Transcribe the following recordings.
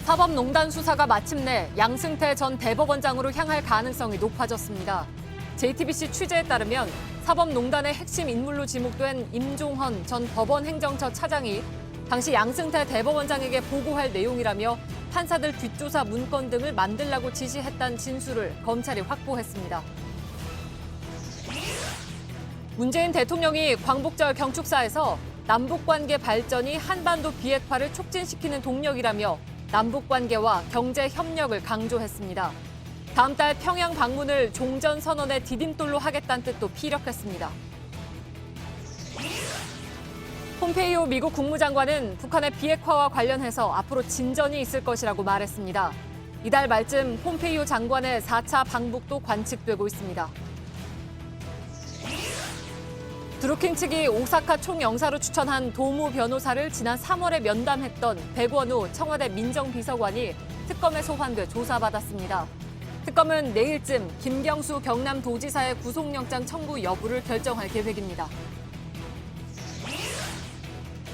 사법농단 수사가 마침내 양승태 전 대법원장으로 향할 가능성이 높아졌습니다. JTBC 취재에 따르면 사법농단의 핵심 인물로 지목된 임종헌 전 법원행정처 차장이 당시 양승태 대법원장에게 보고할 내용이라며 판사들 뒷조사 문건 등을 만들라고 지시했다는 진술을 검찰이 확보했습니다. 문재인 대통령이 광복절 경축사에서 남북관계 발전이 한반도 비핵화를 촉진시키는 동력이라며 남북관계와 경제 협력을 강조했습니다. 다음 달 평양 방문을 종전선언의 디딤돌로 하겠다는 뜻도 피력했습니다. 폼페이오 미국 국무장관은 북한의 비핵화와 관련해서 앞으로 진전이 있을 것이라고 말했습니다. 이달 말쯤 폼페이오 장관의 4차 방북도 관측되고 있습니다. 드루킹 측이 오사카 총영사로 추천한 도무 변호사를 지난 3월에 면담했던 백원우 청와대 민정비서관이 특검에 소환돼 조사받았습니다. 특검은 내일쯤 김경수 경남도지사의 구속영장 청구 여부를 결정할 계획입니다.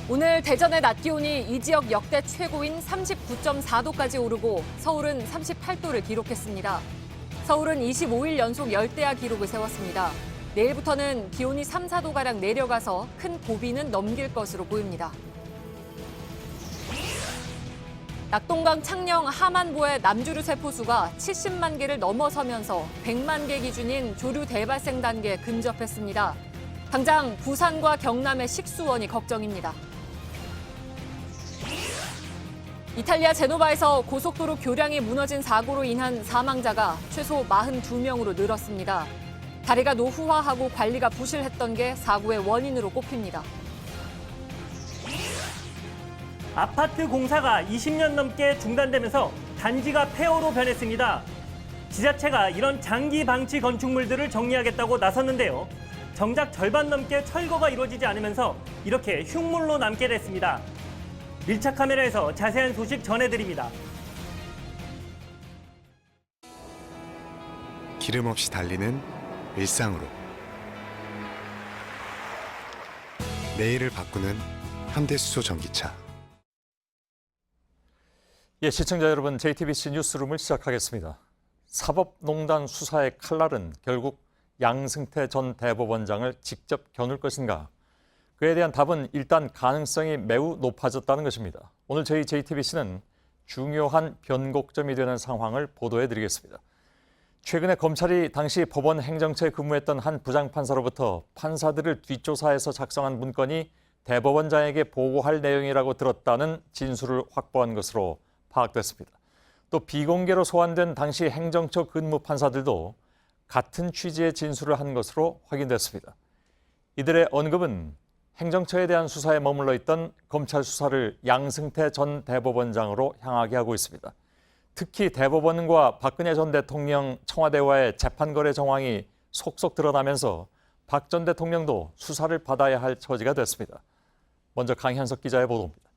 오늘 대전의 낮 기온이 이 지역 역대 최고인 39.4도까지 오르고 서울은 38도를 기록했습니다. 서울은 25일 연속 열대야 기록을 세웠습니다. 내일부터는 기온이 3, 4도가량 내려가서 큰 고비는 넘길 것으로 보입니다. 낙동강 창녕 하만보의 남조류 세포수가 70만 개를 넘어서면서 100만 개 기준인 조류 대발생 단계에 근접했습니다. 당장 부산과 경남의 식수원이 걱정입니다. 이탈리아 제노바에서 고속도로 교량이 무너진 사고로 인한 사망자가 최소 42명으로 늘었습니다. 다리가 노후화하고 관리가 부실했던 게 사고의 원인으로 꼽힙니다. 아파트 공사가 20년 넘게 중단되면서 단지가 폐허로 변했습니다. 지자체가 이런 장기 방치 건축물들을 정리하겠다고 나섰는데요. 정작 절반 넘게 철거가 이루어지지 않으면서 이렇게 흉물로 남게 됐습니다. 밀착 카메라에서 자세한 소식 전해드립니다. 기름 없이 달리는 일상으로 내일을 바꾸는 현대수소 전기차. 시청자 여러분, JTBC 뉴스룸을 시작하겠습니다. 사법농단 수사의 칼날은 결국 양승태 전 대법원장을 직접 겨눌 것인가? 그에 대한 답은 일단 가능성이 매우 높아졌다는 것입니다. 오늘 저희 JTBC는 중요한 변곡점이 되는 상황을 보도해드리겠습니다. 최근에 검찰이 당시 법원 행정처에 근무했던 한 부장판사로부터 판사들을 뒷조사해서 작성한 문건이 대법원장에게 보고할 내용이라고 들었다는 진술을 확보한 것으로 파악됐습니다. 또 비공개로 소환된 당시 행정처 근무 판사들도 같은 취지의 진술을 한 것으로 확인됐습니다. 이들의 언급은 행정처에 대한 수사에 머물러 있던 검찰 수사를 양승태 전 대법원장으로 향하게 하고 있습니다. 특히 대법원과 박근혜 전 대통령 청와대와의 재판 거래 정황이 속속 드러나면서 박 전 대통령도 수사를 받아야 할 처지가 됐습니다. 먼저 강현석 기자의 보도입니다.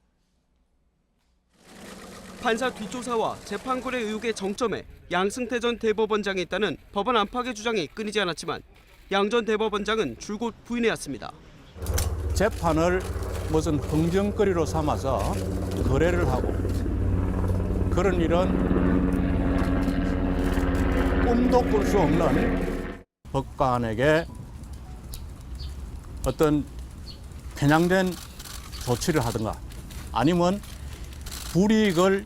판사 뒷조사와 재판 거래 의혹의 정점에 양승태 전 대법원장이 있다는 법원 안팎의 주장이 끊이지 않았지만 양 전 대법원장은 줄곧 부인해왔습니다. 재판을 무슨 흥정거리로 삼아서 거래를 하고 그런 일은 꿈도 꿀 수 없는 법관에게 어떤 편향된 조치를 하든가 아니면 불이익을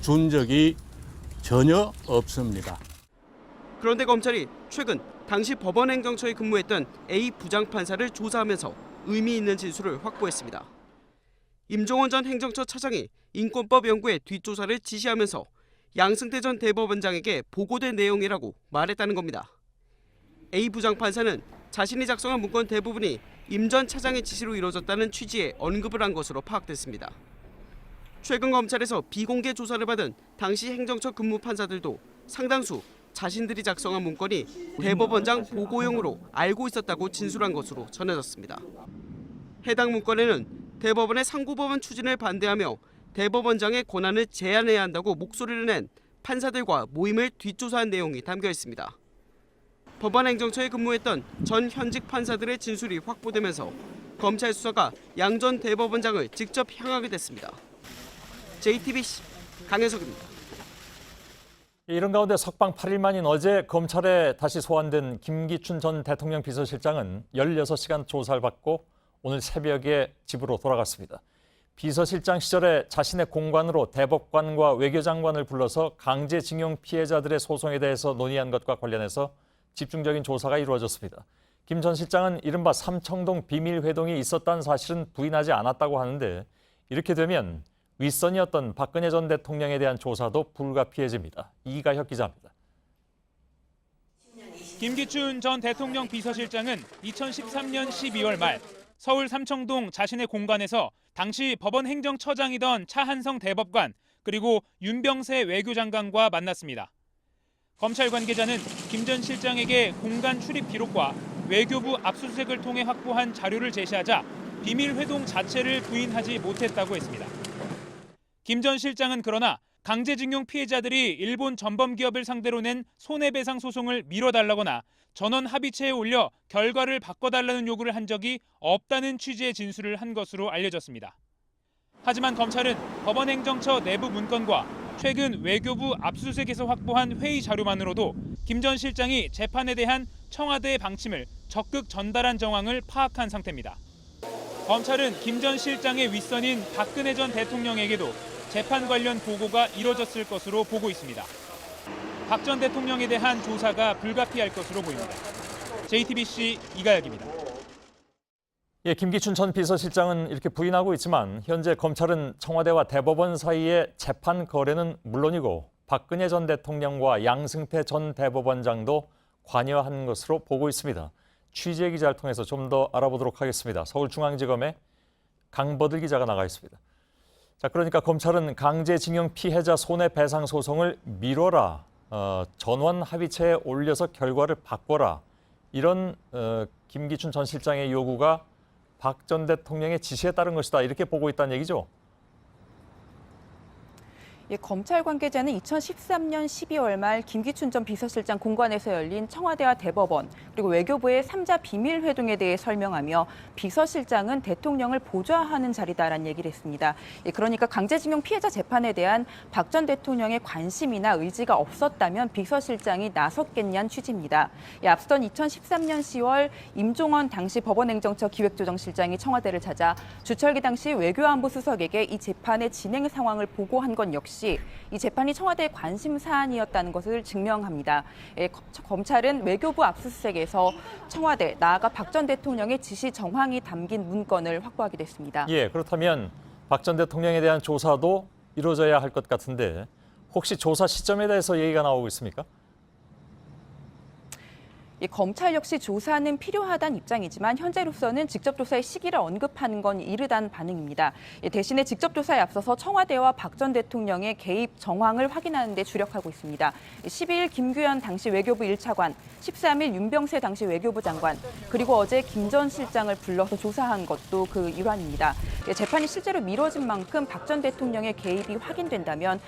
준 적이 전혀 없습니다. 그런데 검찰이 최근 당시 법원 행정처에 근무했던 A 부장판사를 조사하면서 의미 있는 진술을 확보했습니다. 임종헌 전 행정처 차장이 인권법 연구의 뒷조사를 지시하면서 양승태 전 대법원장에게 보고된 내용이라고 말했다는 겁니다. A 부장판사는 자신이 작성한 문건 대부분이 임 전 차장의 지시로 이루어졌다는 취지의 언급을 한 것으로 파악됐습니다. 최근 검찰에서 비공개 조사를 받은 당시 행정처 근무 판사들도 상당수 자신들이 작성한 문건이 대법원장 보고용으로 알고 있었다고 진술한 것으로 전해졌습니다. 해당 문건에는 대법원의 상고법원 추진을 반대하며 대법원장의 권한을 제한해야 한다고 목소리를 낸 판사들과 모임을 뒷조사한 내용이 담겨 있습니다. 법원 행정처에 근무했던 전 현직 판사들의 진술이 확보되면서 검찰 수사가 양 전 대법원장을 직접 향하게 됐습니다. JTBC 강혜석입니다. 이런 가운데 석방 8일 만인 어제 검찰에 다시 소환된 김기춘 전 대통령 비서실장은 16시간 조사를 받고 오늘 새벽에 집으로 돌아갔습니다. 비서실장 시절에 자신의 공관으로 대법관과 외교장관을 불러서 강제징용 피해자들의 소송에 대해서 논의한 것과 관련해서 집중적인 조사가 이루어졌습니다. 김 전 실장은 이른바 삼청동 비밀회동이 있었다는 사실은 부인하지 않았다고 하는데 이렇게 되면 윗선이었던 박근혜 전 대통령에 대한 조사도 불가피해집니다. 이가혁 기자입니다. 김기춘 전 대통령 비서실장은 2013년 12월 말 서울 삼청동 자신의 공간에서 당시 법원 행정처장이던 차한성 대법관 그리고 윤병세 외교장관과 만났습니다. 검찰 관계자는 김 전 실장에게 공간 출입 기록과 외교부 압수수색을 통해 확보한 자료를 제시하자 비밀 회동 자체를 부인하지 못했다고 했습니다. 김 전 실장은 그러나 강제징용 피해자들이 일본 전범기업을 상대로 낸 손해배상 소송을 미뤄달라거나 전원 합의체에 올려 결과를 바꿔달라는 요구를 한 적이 없다는 취지의 진술을 한 것으로 알려졌습니다. 하지만 검찰은 법원 행정처 내부 문건과 최근 외교부 압수수색에서 확보한 회의 자료만으로도 김 전 실장이 재판에 대한 청와대의 방침을 적극 전달한 정황을 파악한 상태입니다. 검찰은 김 전 실장의 윗선인 박근혜 전 대통령에게도 재판 관련 보고가 이뤄졌을 것으로 보고 있습니다. 박 전 대통령에 대한 조사가 불가피할 것으로 보입니다. JTBC 이가혁입니다. 예, 김기춘 전 비서실장은 이렇게 부인하고 있지만 현재 검찰은 청와대와 대법원 사이의 재판 거래는 물론이고 박근혜 전 대통령과 양승태 전 대법원장도 관여한 것으로 보고 있습니다. 취재 기자를 통해서 좀 더 알아보도록 하겠습니다. 서울중앙지검의 강버들 기자가 나가 있습니다. 자, 그러니까 검찰은 강제징용 피해자 손해배상 소송을 미뤄라, 전원 합의체에 올려서 결과를 바꿔라, 이런 김기춘 전 실장의 요구가 박 전 대통령의 지시에 따른 것이다, 이렇게 보고 있다는 얘기죠? 예, 검찰 관계자는 2013년 12월 말 김기춘 전 비서실장 공관에서 열린 청와대와 대법원 그리고 외교부의 3자 비밀 회동에 대해 설명하며 비서실장은 대통령을 보좌하는 자리다라는 얘기를 했습니다. 예, 그러니까 강제징용 피해자 재판에 대한 박 전 대통령의 관심이나 의지가 없었다면 비서실장이 나섰겠냐는 취지입니다. 예, 앞서던 2013년 10월 임종원 당시 법원행정처 기획조정실장이 청와대를 찾아 주철기 당시 외교안보 수석에게 이 재판의 진행 상황을 보고한 건 역시 이 재판이 청와대의 관심 사안이었다는 것을 증명합니다. 검찰은 외교부 압수수색에서 청와대, 나아가 박 전 대통령의 지시 정황이 담긴 문건을 확보하게 됐습니다. 예, 그렇다면 박 전 대통령에 대한 조사도 이루어져야 할 것 같은데 혹시 조사 시점에 대해서 얘기가 나오고 있습니까? 검찰 역시 조사는 필요하다는 입장이지만 현재로서는 직접 조사의 시기를 언급하는 건 이르다는 반응입니다. 대신에 직접 조사에 앞서서 청와대와 박 전 대통령의 개입 정황을 확인하는 데 주력하고 있습니다. 12일 김규현 당시 외교부 1차관, 13일 윤병세 당시 외교부 장관, 그리고 어제 김 전 실장을 불러서 조사한 것도 그 일환입니다. 재판이 실제로 미뤄진 만큼 박 전 대통령의 개입이 확인된다면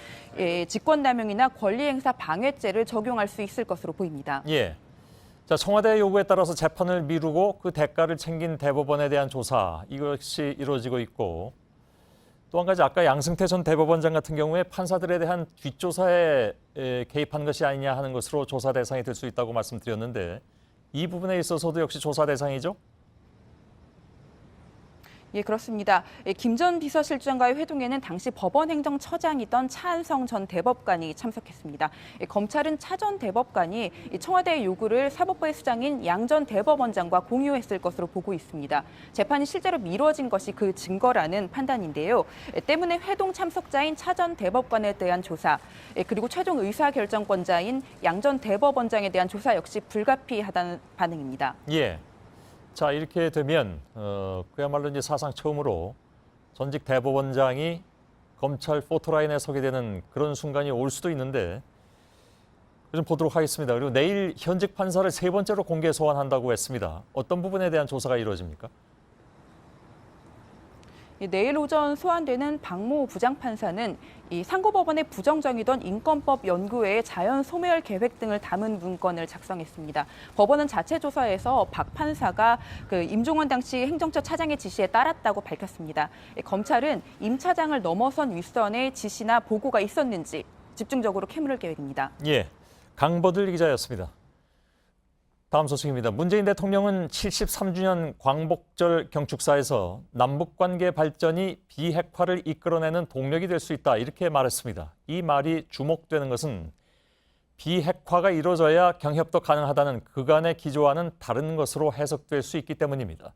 직권남용이나 권리행사 방해죄를 적용할 수 있을 것으로 보입니다. 예. 자, 청와대의 요구에 따라서 재판을 미루고 그 대가를 챙긴 대법원에 대한 조사, 이것이 이루어지고 있고 또 한 가지 아까 양승태 전 대법원장 같은 경우에 판사들에 대한 뒷조사에 개입한 것이 아니냐 하는 것으로 조사 대상이 될 수 있다고 말씀드렸는데 이 부분에 있어서도 역시 조사 대상이죠? 예, 그렇습니다. 김 전 비서실장과의 회동에는 당시 법원 행정처장이던 차한성 전 대법관이 참석했습니다. 검찰은 차 전 대법관이 청와대의 요구를 사법부의 수장인 양 전 대법원장과 공유했을 것으로 보고 있습니다. 재판이 실제로 미뤄진 것이 그 증거라는 판단인데요. 때문에 회동 참석자인 차 전 대법관에 대한 조사, 그리고 최종 의사결정권자인 양 전 대법원장에 대한 조사 역시 불가피하다는 반응입니다. 예. 자, 이렇게 되면 그야말로 이제 사상 처음으로 전직 대법원장이 검찰 포토라인에 서게 되는 그런 순간이 올 수도 있는데 좀 보도록 하겠습니다. 그리고 내일 현직 판사를 3번째로 공개 소환한다고 했습니다. 어떤 부분에 대한 조사가 이루어집니까? 내일 오전 소환되는 박모 부장판사는 이 상고법원의 부정정이던 인권법 연구회의 자연 소멸 계획 등을 담은 문건을 작성했습니다. 법원은 자체 조사에서 박 판사가 임종원 당시 행정처 차장의 지시에 따랐다고 밝혔습니다. 검찰은 임 차장을 넘어선 윗선의 지시나 보고가 있었는지 집중적으로 캐물을 계획입니다. 예, 강버들 기자였습니다. 다음 소식입니다. 문재인 대통령은 73주년 광복절 경축사에서 남북관계 발전이 비핵화를 이끌어내는 동력이 될 수 있다 이렇게 말했습니다. 이 말이 주목되는 것은 비핵화가 이루어져야 경협도 가능하다는 그간의 기조와는 다른 것으로 해석될 수 있기 때문입니다.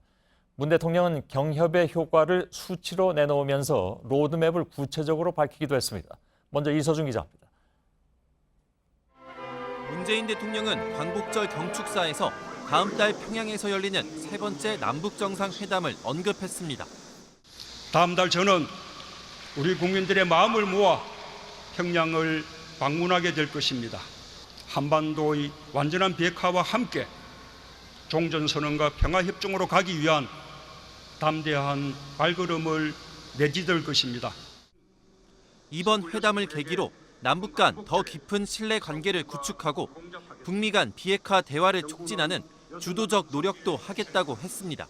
문 대통령은 경협의 효과를 수치로 내놓으면서 로드맵을 구체적으로 밝히기도 했습니다. 먼저 이서준 기자입니다. 문재인 대통령은 광복절 경축사에서 다음 달 평양에서 열리는 세 번째 남북 정상회담을 언급했습니다. 다음 달 저는 우리 국민들의 마음을 모아 평양을 방문하게 될 것입니다. 한반도의 완전한 비핵화와 함께 종전선언과 평화협정으로 가기 위한 담대한 발걸음을 내디딜 것입니다. 이번 회담을 계기로 남북 간 더 깊은 신뢰 관계를 구축하고 북미 간 비핵화 대화를 촉진하는 주도적 노력도 하겠다고 했습니다.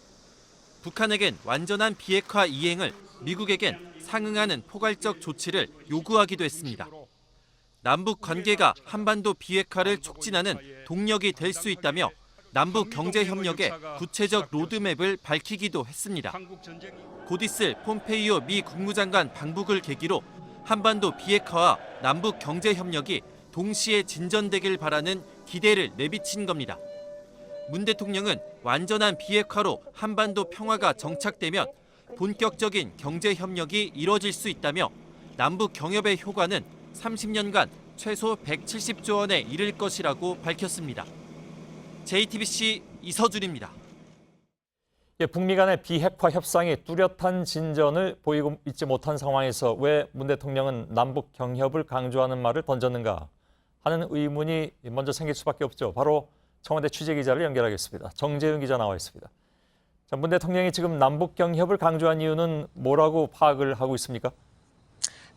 북한에겐 완전한 비핵화 이행을, 미국에겐 상응하는 포괄적 조치를 요구하기도 했습니다. 남북 관계가 한반도 비핵화를 촉진하는 동력이 될 수 있다며 남북 경제 협력의 구체적 로드맵을 밝히기도 했습니다. 곧 있을 폼페이오 미 국무장관 방북을 계기로 한반도 비핵화와 남북 경제 협력이 동시에 진전되길 바라는 기대를 내비친 겁니다. 문 대통령은 완전한 비핵화로 한반도 평화가 정착되면 본격적인 경제 협력이 이뤄질 수 있다며 남북 경협의 효과는 30년간 최소 170조 원에 이를 것이라고 밝혔습니다. JTBC 이서준입니다. 북미 간의 비핵화 협상이 뚜렷한 진전을 보이고 있지 못한 상황에서 왜 문 대통령은 남북 경협을 강조하는 말을 던졌는가 하는 의문이 먼저 생길 수밖에 없죠. 바로 청와대 취재기자를 연결하겠습니다. 정재윤 기자 나와 있습니다. 자, 문 대통령이 지금 남북 경협을 강조한 이유는 뭐라고 파악을 하고 있습니까?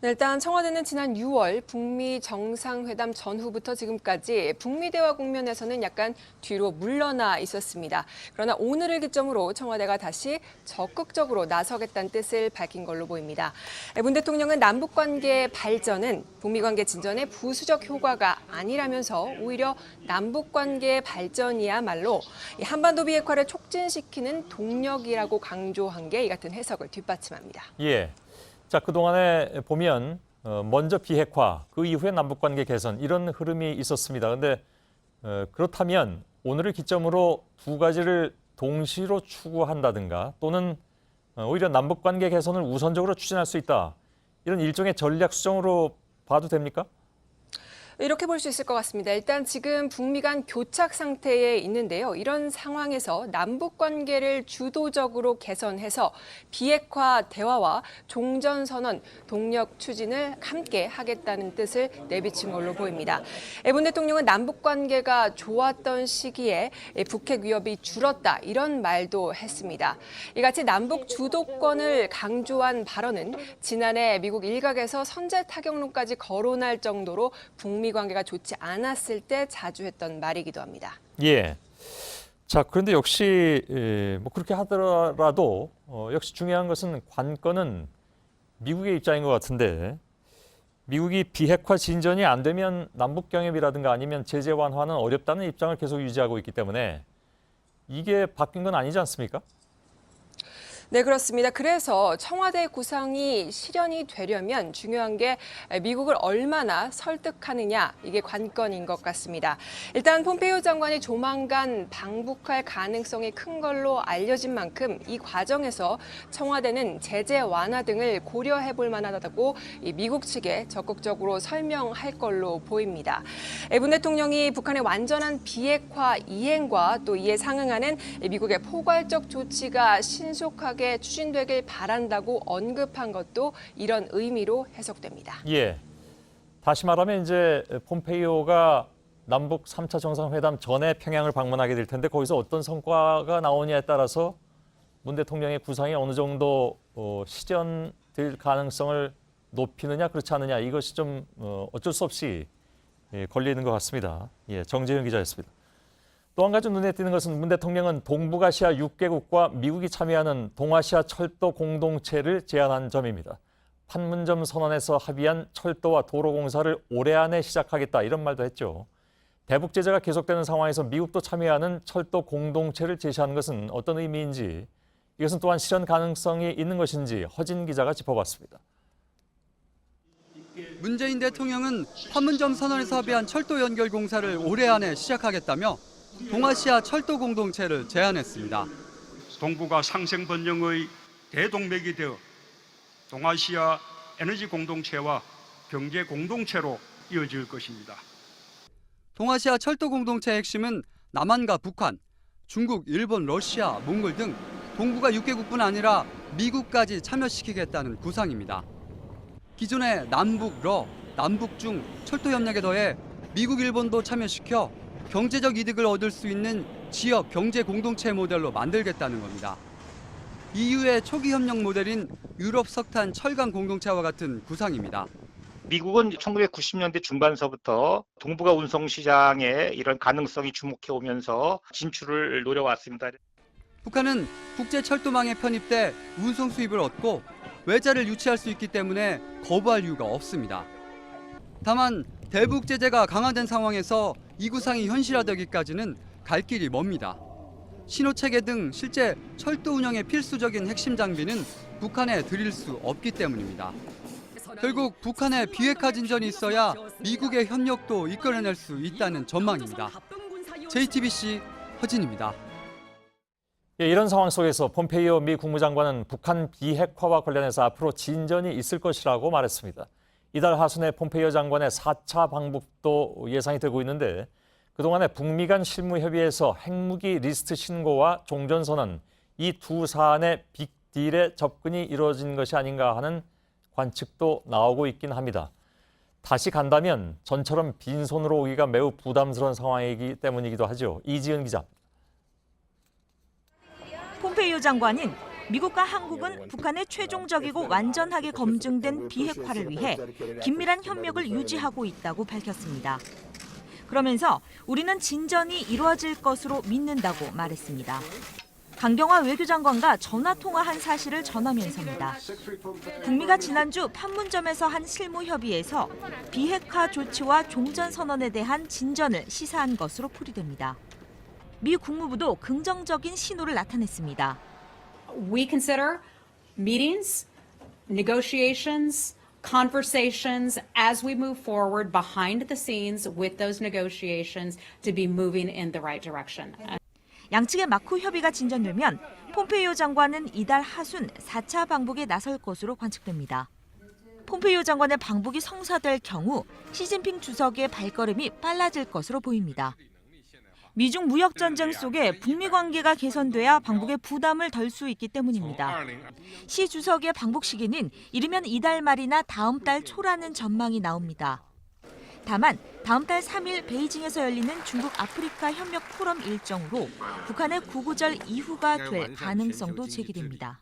네, 일단 청와대는 지난 6월 북미 정상회담 전후부터 지금까지 북미 대화 국면에서는 약간 뒤로 물러나 있었습니다. 그러나 오늘을 기점으로 청와대가 다시 적극적으로 나서겠다는 뜻을 밝힌 걸로 보입니다. 문 대통령은 남북관계 발전은 북미관계 진전의 부수적 효과가 아니라면서 오히려 남북관계 발전이야말로 한반도 비핵화를 촉진시키는 동력이라고 강조한 게 이 같은 해석을 뒷받침합니다. 예. 자, 그동안에 보면 먼저 비핵화, 그 이후에 남북관계 개선 이런 흐름이 있었습니다. 그런데 그렇다면 오늘을 기점으로 두 가지를 동시로 추구한다든가 또는 오히려 남북관계 개선을 우선적으로 추진할 수 있다. 이런 일종의 전략 수정으로 봐도 됩니까? 이렇게 볼 수 있을 것 같습니다. 일단 지금 북미 간 교착 상태에 있는데요. 이런 상황에서 남북 관계를 주도적으로 개선해서 비핵화 대화와 종전선언 동력 추진을 함께 하겠다는 뜻을 내비친 걸로 보입니다. 문 대통령은 남북 관계가 좋았던 시기에 북핵 위협이 줄었다 이런 말도 했습니다. 이같이 남북 주도권을 강조한 발언은 지난해 미국 일각에서 선제 타격론까지 거론할 정도로 북미 관계가 좋지 않았을 때 자주 했던 말이기도 합니다. 예. 자, 그런데 역시 뭐 그렇게 하더라도 역시 중요한 것은 관건은 미국의 입장인 것 같은데 미국이 비핵화 진전이 안 되면 남북 경협이라든가 아니면 제재 완화는 어렵다는 입장을 계속 유지하고 있기 때문에 이게 바뀐 건 아니지 않습니까? 네, 그렇습니다. 그래서 청와대 구상이 실현이 되려면 중요한 게 미국을 얼마나 설득하느냐, 이게 관건인 것 같습니다. 일단 폼페이오 장관이 조만간 방북할 가능성이 큰 걸로 알려진 만큼 이 과정에서 청와대는 제재 완화 등을 고려해 볼 만하다고 미국 측에 적극적으로 설명할 걸로 보입니다. 문 대통령이 북한의 완전한 비핵화 이행과 또 이에 상응하는 미국의 포괄적 조치가 신속하게 추진되길 바란다고 언급한 것도 이런 의미로 해석됩니다. 예. 다시 말하면 이제 폼페이오가 남북 3차 정상회담 전에 평양을 방문하게 될 텐데 거기서 어떤 성과가 나오냐에 따라서 문 대통령의 구상이 어느 정도 실현될 가능성을 높이느냐 그렇지 않느냐 이것이 좀 어쩔 수 없이 걸리는 것 같습니다. 예, 정재윤 기자였습니다. 또 한 가지 눈에 띄는 것은 문 대통령은 동북아시아 6개국과 미국이 참여하는 동아시아 철도 공동체를 제안한 점입니다. 판문점 선언에서 합의한 철도와 도로 공사를 올해 안에 시작하겠다 이런 말도 했죠. 대북 제재가 계속되는 상황에서 미국도 참여하는 철도 공동체를 제시하는 것은 어떤 의미인지, 이것은 또한 실현 가능성이 있는 것인지 허진 기자가 짚어봤습니다. 문재인 대통령은 판문점 선언에서 합의한 철도 연결 공사를 올해 안에 시작하겠다며 동아시아 철도 공동체를 제안했습니다. 동북아 상생 번영의 대동맥이 되어 동아시아 에너지 공동체와 경제 공동체로 이어질 것입니다. 동아시아 철도 공동체의 핵심은 남한과 북한, 중국, 일본, 러시아, 몽골 등 동북아 6개국뿐 아니라 미국까지 참여시키겠다는 구상입니다. 기존의 남북러, 남북중 철도 협력에 더해 미국, 일본도 참여시켜 경제적 이득을 얻을 수 있는 지역 경제 공동체 모델로 만들겠다는 겁니다. EU의 초기 협력 모델인 유럽 석탄 철강 공동체와 같은 구상입니다. 미국은 1990년대 중반서부터 동북아 운송 시장에 이런 가능성이 주목해 오면서 진출을 노려왔습니다. 북한은 국제 철도망에 편입돼 운송 수입을 얻고 외자를 유치할 수 있기 때문에 거부할 이유가 없습니다. 다만 대북 제재가 강화된 상황에서 이 구상이 현실화되기까지는 갈 길이 멉니다. 신호체계 등 실제 철도 운영에 필수적인 핵심 장비는 북한에 드릴 수 없기 때문입니다. 결국 북한의 비핵화 진전이 있어야 미국의 협력도 이끌어낼 수 있다는 전망입니다. JTBC 허진입니다. 예, 이런 상황 속에서 폼페이오 미 국무장관은 북한 비핵화와 관련해서 앞으로 진전이 있을 것이라고 말했습니다. 이달 하순에 폼페이오 장관의 4차 방북도 예상이 되고 있는데 그동안의 북미 간 실무 협의에서 핵무기 리스트 신고와 종전선언 이 두 사안의 빅딜에 접근이 이루어진 것이 아닌가 하는 관측도 나오고 있긴 합니다. 다시 간다면 전처럼 빈손으로 오기가 매우 부담스러운 상황이기 때문이기도 하죠. 이지은 기자. 폼페이오 장관은 미국과 한국은 북한의 최종적이고 완전하게 검증된 비핵화를 위해 긴밀한 협력을 유지하고 있다고 밝혔습니다. 그러면서 우리는 진전이 이루어질 것으로 믿는다고 말했습니다. 강경화 외교장관과 전화통화한 사실을 전하면서입니다. 북미가 지난주 판문점에서 한 실무협의에서 비핵화 조치와 종전선언에 대한 진전을 시사한 것으로 풀이됩니다. 미 국무부도 긍정적인 신호를 나타냈습니다. We consider meetings, negotiations, conversations as we move forward behind the scenes with those negotiations to be moving in the right direction. 양측의 마쿠 협의가 진전되면 폼페이오 장관은 이달 하순 4차 방북에 나설 것으로 관측됩니다. 폼페이오 장관의 방북이 성사될 경우 시진핑 주석의 발걸음이 빨라질 것으로 보입니다. 미중 무역 전쟁 속에 북미 관계가 개선돼야 방북의 부담을 덜 수 있기 때문입니다. 시 주석의 방북 시기는 이르면 이달 말이나 다음 달 초라는 전망이 나옵니다. 다만 다음 달 3일 베이징에서 열리는 중국 아프리카 협력 포럼 일정으로 북한의 구구절 이후가 될 가능성도 제기됩니다.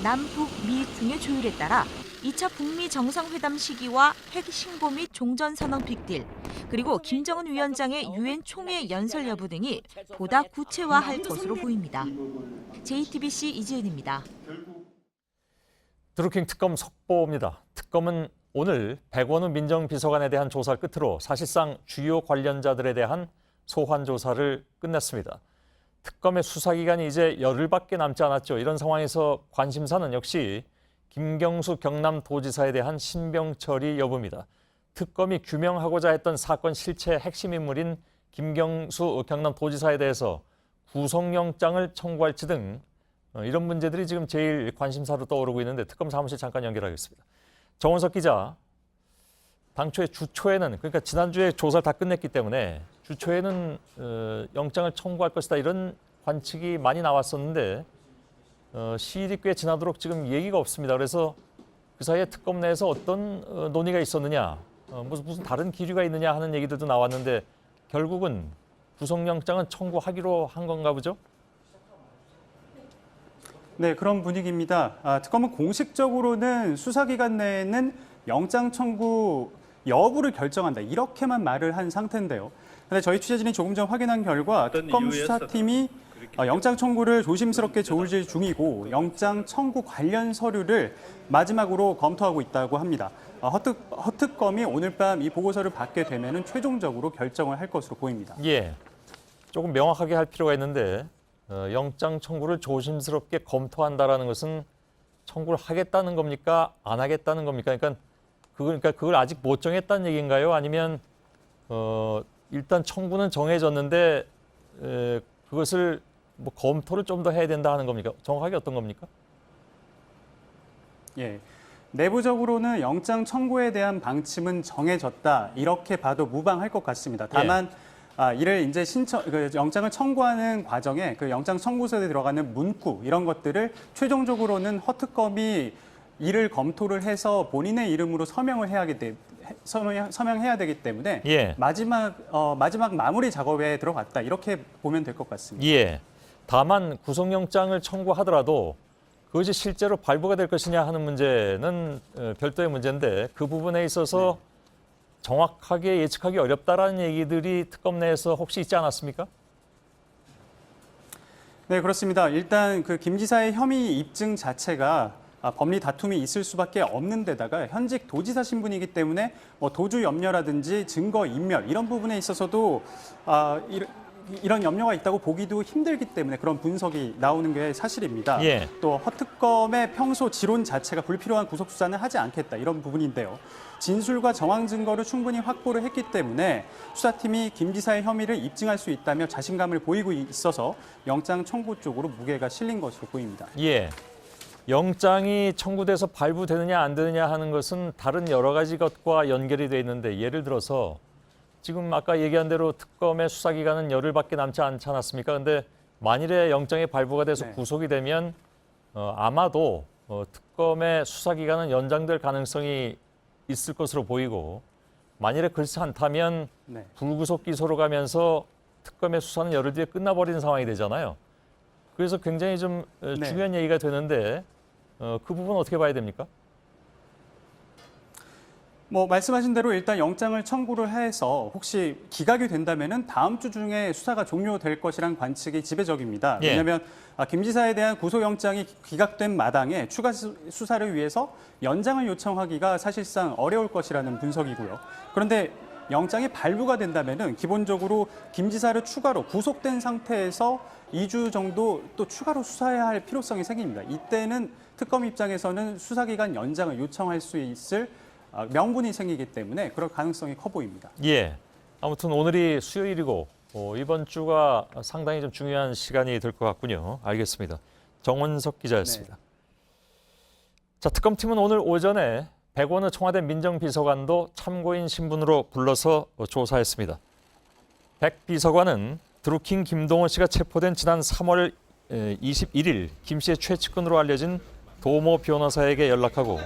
남북미 중의 조율에 따라 2차 북미 정상회담 시기와 핵 신고 및 종전선언 빅딜, 그리고 김정은 위원장의 유엔 총회 연설 여부 등이 보다 구체화할 것으로 보입니다. JTBC 이지은입니다. 드루킹 특검 속보입니다. 특검은 오늘 백원우 민정비서관에 대한 조사 끝으로 사실상 주요 관련자들에 대한 소환 조사를 끝냈습니다. 특검의 수사기간이 이제 열흘밖에 남지 않았죠. 이런 상황에서 관심사는 역시 김경수 경남도지사에 대한 신병 처리 여부입니다. 특검이 규명하고자 했던 사건 실체의 핵심 인물인 김경수 경남도지사에 대해서 구속영장을 청구할지 등 이런 문제들이 지금 제일 관심사로 떠오르고 있는데 특검 사무실 잠깐 연결하겠습니다. 정원석 기자, 당초에 주초에는, 그러니까 지난주에 조사를 다 끝냈기 때문에 주초에는 영장을 청구할 것이다 이런 관측이 많이 나왔었는데 시일이 꽤 지나도록 지금 얘기가 없습니다. 그래서 그 사이에 특검 내에서 어떤 논의가 있었느냐, 무슨 다른 기류가 있느냐 하는 얘기들도 나왔는데 결국은 구속영장은 청구하기로 한 건가 보죠? 네, 그런 분위기입니다. 특검은 공식적으로는 수사기간 내에는 영장 청구 여부를 결정한다. 이렇게만 말을 한 상태인데요. 그런데 저희 취재진이 조금 전 확인한 결과 특검 수사팀이 영장 청구를 조심스럽게 조율 중이고 영장 청구 관련 서류를 마지막으로 검토하고 있다고 합니다. 허특검이 오늘 밤 이 보고서를 받게 되면 최종적으로 결정을 할 것으로 보입니다. 예, 조금 명확하게 할 필요가 있는데 영장 청구를 조심스럽게 검토한다라는 것은 청구를 하겠다는 겁니까? 안 하겠다는 겁니까? 그러니까 그걸 아직 못 정했다는 얘기인가요? 아니면 일단 청구는 정해졌는데 그것을 뭐 검토를 좀 더 해야 된다 하는 겁니까? 정확하게 어떤 겁니까? 예. 내부적으로는 영장 청구에 대한 방침은 정해졌다. 이렇게 봐도 무방할 것 같습니다. 다만 이를 이제 영장을 청구하는 과정에 그 영장 청구서에 들어가는 문구 이런 것들을 최종적으로는 허특검이 이를 검토를 해서 본인의 이름으로 서명해야 되기 때문에 마지막 마무리 작업에 들어갔다. 이렇게 보면 될 것 같습니다. 예. 다만 구속영장을 청구하더라도 그것이 실제로 발부가 될 것이냐 하는 문제는 별도의 문제인데 그 부분에 있어서 정확하게 예측하기 어렵다라는 얘기들이 특검 내에서 혹시 있지 않았습니까? 네, 그렇습니다. 일단 그 김 지사의 혐의 입증 자체가 법리 다툼이 있을 수밖에 없는 데다가 현직 도지사 신분이기 때문에 도주 염려라든지 증거 인멸 이런 부분에 있어서도 이런 염려가 있다고 보기도 힘들기 때문에 그런 분석이 나오는 게 사실입니다. 예. 또 허특검의 평소 지론 자체가 불필요한 구속수사는 하지 않겠다 이런 부분인데요. 진술과 정황 증거를 충분히 확보를 했기 때문에 수사팀이 김 지사의 혐의를 입증할 수 있다며 자신감을 보이고 있어서 영장 청구 쪽으로 무게가 실린 것으로 보입니다. 예. 영장이 청구돼서 발부되느냐 안 되느냐 하는 것은 다른 여러 가지 것과 연결이 돼 있는데 예를 들어서 지금 아까 얘기한 대로 특검의 수사 기간은 열흘밖에 남지 않지 않았습니까? 근데 만일에 영장이 발부가 돼서 구속이 되면 아마도 특검의 수사 기간은 연장될 가능성이 있을 것으로 보이고 만일에 그렇지 않다면 불구속 기소로 가면서 특검의 수사는 열흘 뒤에 끝나버리는 상황이 되잖아요. 그래서 굉장히 좀 중요한 얘기가 되는데 그 부분 어떻게 봐야 됩니까? 말씀하신 대로 일단 영장을 청구를 해서 혹시 기각이 된다면은 다음 주 중에 수사가 종료될 것이란 관측이 지배적입니다. 왜냐하면 김 지사에 대한 구속영장이 기각된 마당에 추가 수사를 위해서 연장을 요청하기가 사실상 어려울 것이라는 분석이고요. 그런데 영장이 발부가 된다면은 기본적으로 김 지사를 추가로 구속된 상태에서 2주 정도 또 추가로 수사해야 할 필요성이 생깁니다. 이때는 특검 입장에서는 수사기간 연장을 요청할 수 있을 명분이 생기기 때문에 그럴 가능성이 커 보입니다. 예. 아무튼 오늘이 수요일이고 이번 주가 상당히 좀 중요한 시간이 될 것 같군요. 알겠습니다. 정원석 기자였습니다. 자, 특검팀은 오늘 오전에 백원의 청와대 민정비서관도 참고인 신분으로 불러서 조사했습니다. 백 비서관은 드루킹 김동원 씨가 체포된 지난 3월 21일 김 씨의 최측근으로 알려진 도모 변호사에게 연락하고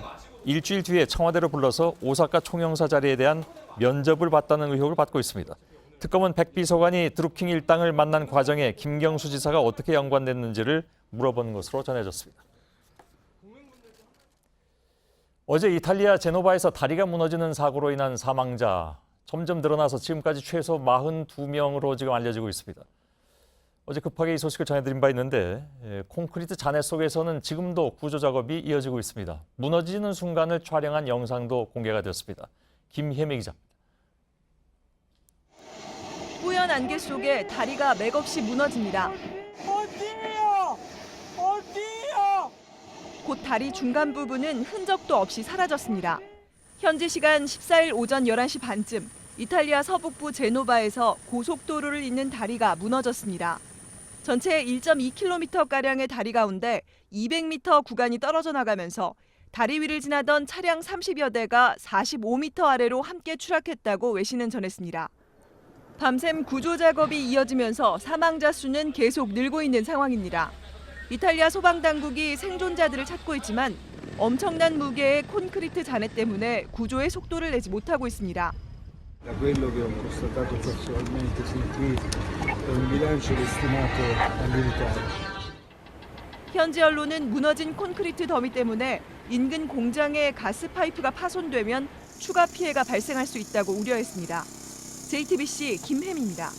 일주일 뒤에 청와대로 불러서 오사카 총영사 자리에 대한 면접을 받다는 의혹을 받고 있습니다. 특검은 백 비서관이 드루킹 일당을 만난 과정에 김경수 지사가 어떻게 연관됐는지를 물어본 것으로 전해졌습니다. 어제 이탈리아 제노바에서 다리가 무너지는 사고로 인한 사망자 점점 늘어나서 지금까지 최소 42명으로 지금 알려지고 있습니다. 어제 급하게 이 소식을 전해드린 바 있는데 콘크리트 잔해 속에서는 지금도 구조 작업이 이어지고 있습니다. 무너지는 순간을 촬영한 영상도 공개가 되었습니다. 김혜미 기자입니다. 뿌연 안개 속에 다리가 맥없이 무너집니다. 어디요? 어디요? 곧 다리 중간 부분은 흔적도 없이 사라졌습니다. 현지 시간 14일 오전 11시 반쯤 이탈리아 서북부 제노바에서 고속도로를 잇는 다리가 무너졌습니다. 전체 1.2km가량의 다리 가운데 200m 구간이 떨어져 나가면서 다리 위를 지나던 차량 30여 대가 45m 아래로 함께 추락했다고 외신은 전했습니다. 밤샘 구조 작업이 이어지면서 사망자 수는 계속 늘고 있는 상황입니다. 이탈리아 소방당국이 생존자들을 찾고 있지만 엄청난 무게의 콘크리트 잔해 때문에 구조에 속도를 내지 못하고 있습니다. Da quello che ho constatato casualmente sin qui è un bilancio destinato ai militari. 현지 언론은 무너진 콘크리트 더미 때문에 인근 공장의 가스 파이프가 파손되면 추가 피해가 발생할 수 있다고 우려했습니다. JTBC 김혜미입니다.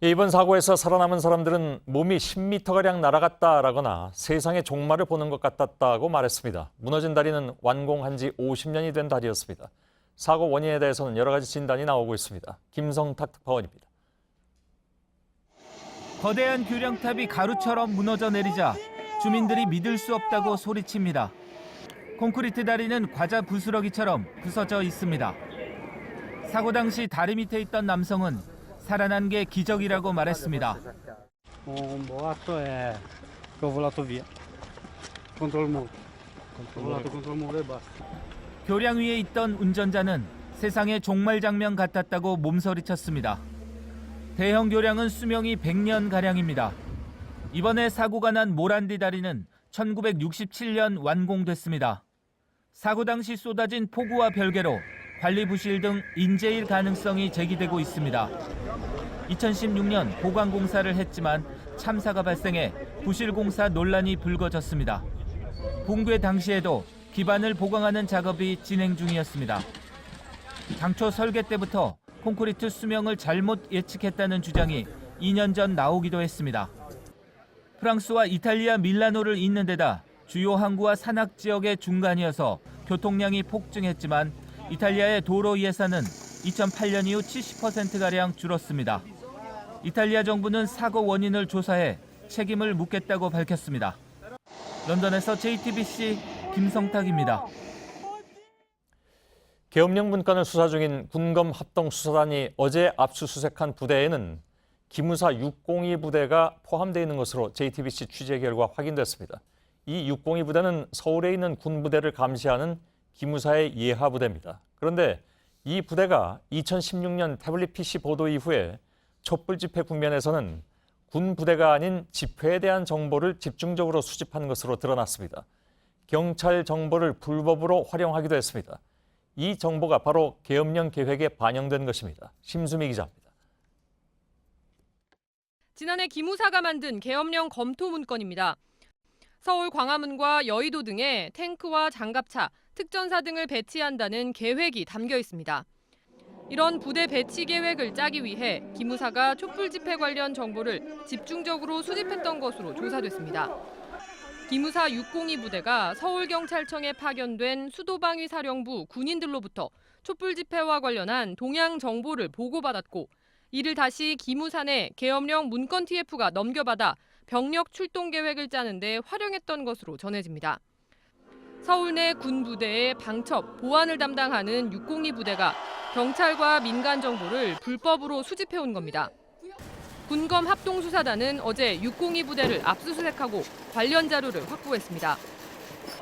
이번 사고에서 살아남은 사람들은 몸이 10m가량 날아갔다라거나 세상의 종말을 보는 것 같았다고 말했습니다. 무너진 다리는 완공한 지 50년이 된 다리였습니다. 사고 원인에 대해서는 여러 가지 진단이 나오고 있습니다. 김성탁 특파원입니다. 거대한 교량탑이 가루처럼 무너져 내리자 주민들이 믿을 수 없다고 소리칩니다. 콘크리트 다리는 과자 부스러기처럼 부서져 있습니다. 사고 당시 다리 밑에 있던 남성은 살아난 게 기적이라고 말했습니다. 교량 위에 있던 운전자는 세상의 종말 장면 같았다고 몸서리쳤습니다. 대형 교량은 수명이 100년가량입니다. 이번에 사고가 난 모란디 다리는 1967년 완공됐습니다. 사고 당시 쏟아진 폭우와 별개로 관리 부실 등 인재일 가능성이 제기되고 있습니다. 2016년 보강 공사를 했지만 참사가 발생해 부실 공사 논란이 불거졌습니다. 붕괴 당시에도 기반을 보강하는 작업이 진행 중이었습니다. 당초 설계 때부터 콘크리트 수명을 잘못 예측했다는 주장이 2년 전 나오기도 했습니다. 프랑스와 이탈리아 밀라노를 잇는 데다 주요 항구와 산악 지역의 중간이어서 교통량이 폭증했지만 이탈리아의 도로 예산은 2008년 이후 70%가량 줄었습니다. 이탈리아 정부는 사고 원인을 조사해 책임을 묻겠다고 밝혔습니다. 런던에서 JTBC 김성탁입니다. 계엄령 문건을 수사 중인 군검 합동수사단이 어제 압수수색한 부대에는 기무사 602 부대가 포함되어 있는 것으로 JTBC 취재 결과 확인됐습니다. 이 602 부대는 서울에 있는 군부대를 감시하는 기무사의 예하 부대입니다. 그런데 이 부대가 2016년 태블릿 PC 보도 이후에 촛불 집회 국면에서는 군 부대가 아닌 집회에 대한 정보를 집중적으로 수집한 것으로 드러났습니다. 경찰 정보를 불법으로 활용하기도 했습니다. 이 정보가 바로 계엄령 계획에 반영된 것입니다. 심수미 기자입니다. 지난해 기무사가 만든 계엄령 검토 문건입니다. 서울 광화문과 여의도 등에 탱크와 장갑차, 특전사 등을 배치한다는 계획이 담겨 있습니다. 이런 부대 배치 계획을 짜기 위해 기무사가 촛불 집회 관련 정보를 집중적으로 수집했던 것으로 조사됐습니다. 기무사 602 부대가 서울경찰청에 파견된 수도방위사령부 군인들로부터 촛불 집회와 관련한 동향 정보를 보고받았고 이를 다시 기무사 내 계엄령 문건 TF가 넘겨받아 병력 출동 계획을 짜는 데 활용했던 것으로 전해집니다. 서울 내 군부대의 방첩, 보안을 담당하는 602 부대가 경찰과 민간 정보를 불법으로 수집해온 겁니다. 군검 합동수사단은 어제 602 부대를 압수수색하고 관련 자료를 확보했습니다.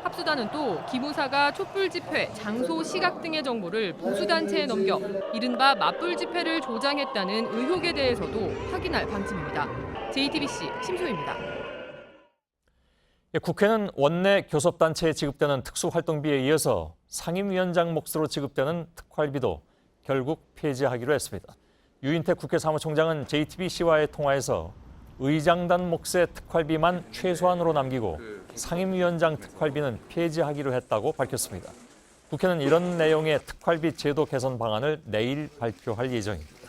합수단은 또 기무사가 촛불 집회, 장소, 시각 등의 정보를 보수단체에 넘겨 이른바 맞불 집회를 조장했다는 의혹에 대해서도 확인할 방침입니다. JTBC 심소희입니다. 국회는 원내 교섭단체에 지급되는 특수활동비에 이어서 상임위원장 몫으로 지급되는 특활비도 결국 폐지하기로 했습니다. 유인택 국회 사무총장은 JTBC와의 통화에서 의장단 몫의 특활비만 최소한으로 남기고 상임위원장 특활비는 폐지하기로 했다고 밝혔습니다. 국회는 이런 내용의 특활비 제도 개선 방안을 내일 발표할 예정입니다.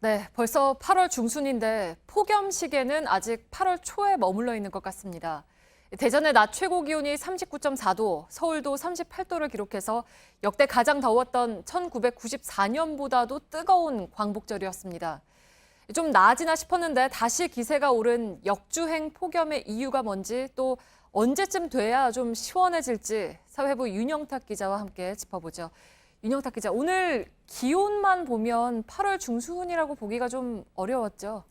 네, 벌써 8월 중순인데 폭염 시계는 아직 8월 초에 머물러 있는 것 같습니다. 대전의 낮 최고 기온이 39.4도, 서울도 38도를 기록해서 역대 가장 더웠던 1994년보다도 뜨거운 광복절이었습니다. 좀 나아지나 싶었는데 다시 기세가 오른 역주행 폭염의 이유가 뭔지 또 언제쯤 돼야 좀 시원해질지 사회부 윤영탁 기자와 함께 짚어보죠. 윤영탁 기자, 오늘 기온만 보면 8월 중순이라고 보기가 좀 어려웠죠?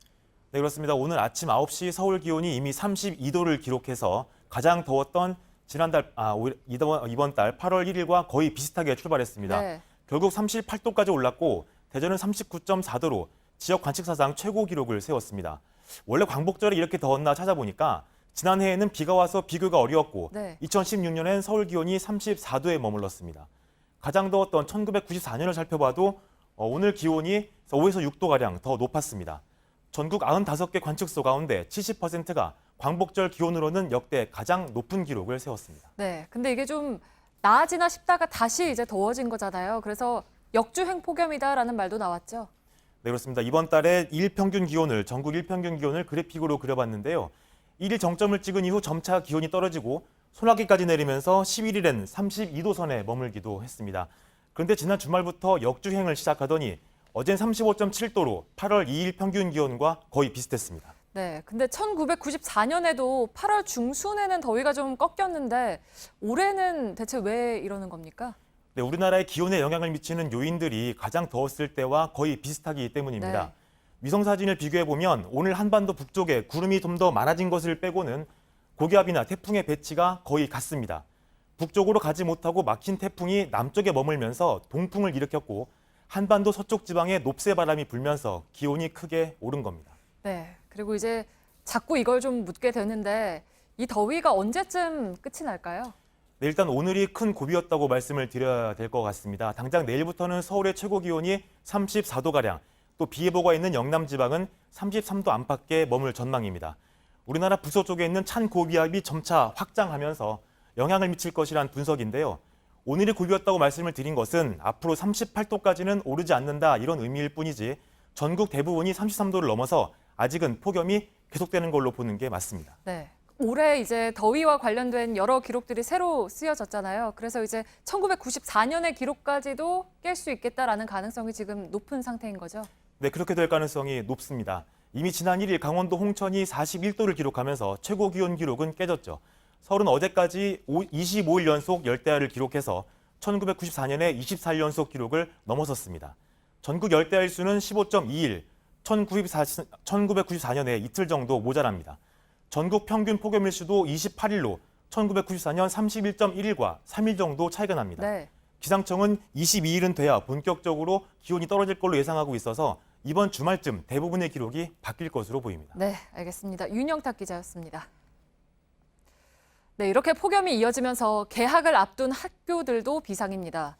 네, 그렇습니다. 오늘 아침 9시 서울 기온이 이미 32도를 기록해서 가장 더웠던 이번 달 8월 1일과 거의 비슷하게 출발했습니다. 네. 결국 38도까지 올랐고 대전은 39.4도로 지역 관측사상 최고 기록을 세웠습니다. 원래 광복절이 이렇게 더웠나 찾아보니까 지난해에는 비가 와서 비교가 어려웠고 네. 2016년엔 서울 기온이 34도에 머물렀습니다. 가장 더웠던 1994년을 살펴봐도 오늘 기온이 5에서 6도가량 더 높았습니다. 전국 95개 관측소 가운데 70%가 광복절 기온으로는 역대 가장 높은 기록을 세웠습니다. 네, 근데 이게 좀 나아지나 싶다가 다시 이제 더워진 거잖아요. 그래서 역주행 폭염이다라는 말도 나왔죠. 네, 그렇습니다. 이번 달에 전국 일평균 기온을 그래픽으로 그려봤는데요. 1일 정점을 찍은 이후 점차 기온이 떨어지고 소나기까지 내리면서 11일엔 32도 선에 머물기도 했습니다. 그런데 지난 주말부터 역주행을 시작하더니 어젠 35.7도로 8월 2일 평균 기온과 거의 비슷했습니다. 네, 근데 1994년에도 8월 중순에는 더위가 좀 꺾였는데 올해는 대체 왜 이러는 겁니까? 네, 우리나라의 기온에 영향을 미치는 요인들이 가장 더웠을 때와 거의 비슷하기 때문입니다. 네. 위성사진을 비교해보면 오늘 한반도 북쪽에 구름이 좀 더 많아진 것을 빼고는 고기압이나 태풍의 배치가 거의 같습니다. 북쪽으로 가지 못하고 막힌 태풍이 남쪽에 머물면서 동풍을 일으켰고 한반도 서쪽 지방에 높새 바람이 불면서 기온이 크게 오른 겁니다. 네, 그리고 이제 자꾸 이걸 좀 묻게 되는데 이 더위가 언제쯤 끝이 날까요? 네, 일단 오늘이 큰 고비였다고 말씀을 드려야 될 것 같습니다. 당장 내일부터는 서울의 최고 기온이 34도가량, 또 비 예보가 있는 영남 지방은 33도 안팎에 머물 전망입니다. 우리나라 북서쪽에 있는 찬 고기압이 점차 확장하면서 영향을 미칠 것이란 분석인데요. 오늘이 고비였다고 말씀을 드린 것은 앞으로 38도까지는 오르지 않는다 이런 의미일 뿐이지 전국 대부분이 33도를 넘어서 아직은 폭염이 계속되는 걸로 보는 게 맞습니다. 네. 올해 이제 더위와 관련된 여러 기록들이 새로 쓰여졌잖아요. 그래서 이제 1994년의 기록까지도 깰 수 있겠다라는 가능성이 지금 높은 상태인 거죠? 네, 그렇게 될 가능성이 높습니다. 이미 지난 1일 강원도 홍천이 41도를 기록하면서 최고 기온 기록은 깨졌죠. 서울은 어제까지 25일 연속 열대야를 기록해서 1994년에 24일 연속 기록을 넘어섰습니다. 전국 열대야 일수는 15.2일, 1994년에 이틀 정도 모자랍니다. 전국 평균 폭염 일수도 28일로 1994년 31.1일과 3일 정도 차이가 납니다. 네. 기상청은 22일은 돼야 본격적으로 기온이 떨어질 걸로 예상하고 있어서 이번 주말쯤 대부분의 기록이 바뀔 것으로 보입니다. 네, 알겠습니다. 윤영탁 기자였습니다. 네, 이렇게 폭염이 이어지면서 개학을 앞둔 학교들도 비상입니다.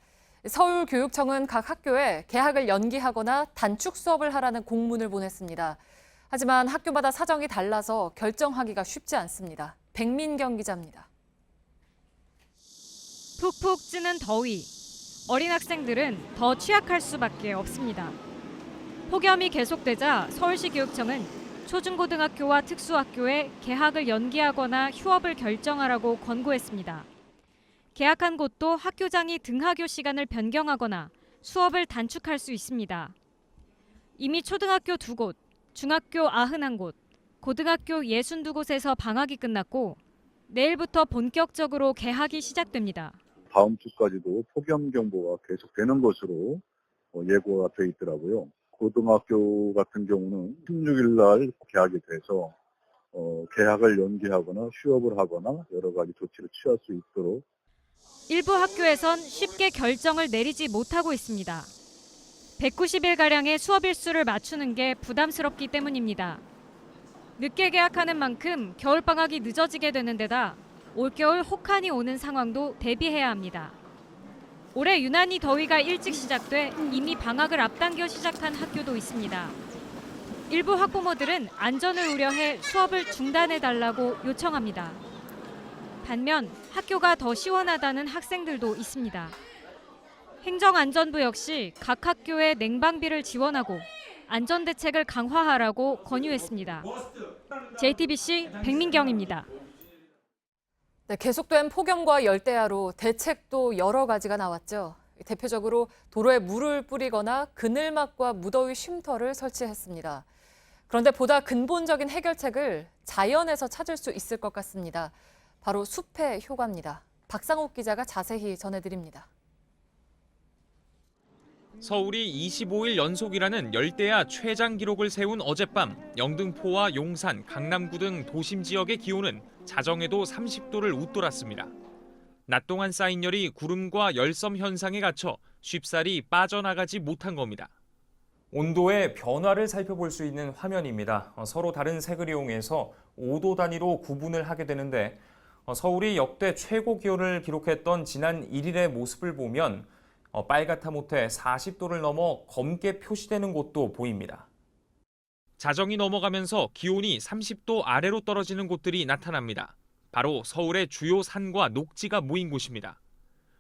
서울교육청은 각 학교에 개학을 연기하거나 단축 수업을 하라는 공문을 보냈습니다. 하지만 학교마다 사정이 달라서 결정하기가 쉽지 않습니다. 백민경 기자입니다. 푹푹 찌는 더위. 어린 학생들은 더 취약할 수밖에 없습니다. 폭염이 계속되자 서울시 교육청은 초중고등학교와 특수학교에 개학을 연기하거나 휴업을 결정하라고 권고했습니다. 개학한 곳도 학교장이 등하교 시간을 변경하거나 수업을 단축할 수 있습니다. 이미 초등학교 2곳, 중학교 91곳, 고등학교 62곳에서 방학이 끝났고 내일부터 본격적으로 개학이 시작됩니다. 다음 주까지도 폭염 경보가 계속되는 것으로 예고가 돼 있더라고요. 고등학교 같은 경우는 16일 날 개학이 돼서 개학을 연기하거나 휴업을 하거나 여러 가지 조치를 취할 수 있도록 일부 학교에선 쉽게 결정을 내리지 못하고 있습니다. 190일가량의 수업 일수를 맞추는 게 부담스럽기 때문입니다. 늦게 개학하는 만큼 겨울방학이 늦어지게 되는 데다 올겨울 혹한이 오는 상황도 대비해야 합니다. 올해 유난히 더위가 일찍 시작돼 이미 방학을 앞당겨 시작한 학교도 있습니다. 일부 학부모들은 안전을 우려해 수업을 중단해달라고 요청합니다. 반면 학교가 더 시원하다는 학생들도 있습니다. 행정안전부 역시 각 학교에 냉방비를 지원하고 안전대책을 강화하라고 권유했습니다. JTBC 백민경입니다. 네, 계속된 폭염과 열대야로 대책도 여러 가지가 나왔죠. 대표적으로 도로에 물을 뿌리거나 그늘막과 무더위 쉼터를 설치했습니다. 그런데 보다 근본적인 해결책을 자연에서 찾을 수 있을 것 같습니다. 바로 숲의 효과입니다. 박상욱 기자가 자세히 전해드립니다. 서울이 25일 연속이라는 열대야 최장 기록을 세운 어젯밤 영등포와 용산, 강남구 등 도심 지역의 기온은 자정에도 30도를 웃돌았습니다. 낮 동안 쌓인 열이 구름과 열섬 현상에 갇혀 쉽사리 빠져나가지 못한 겁니다. 온도의 변화를 살펴볼 수 있는 화면입니다. 서로 다른 색을 이용해서 5도 단위로 구분을 하게 되는데 서울이 역대 최고 기온을 기록했던 지난 1일의 모습을 보면 빨갛다 못해 40도를 넘어 검게 표시되는 곳도 보입니다. 자정이 넘어가면서 기온이 30도 아래로 떨어지는 곳들이 나타납니다. 바로 서울의 주요 산과 녹지가 모인 곳입니다.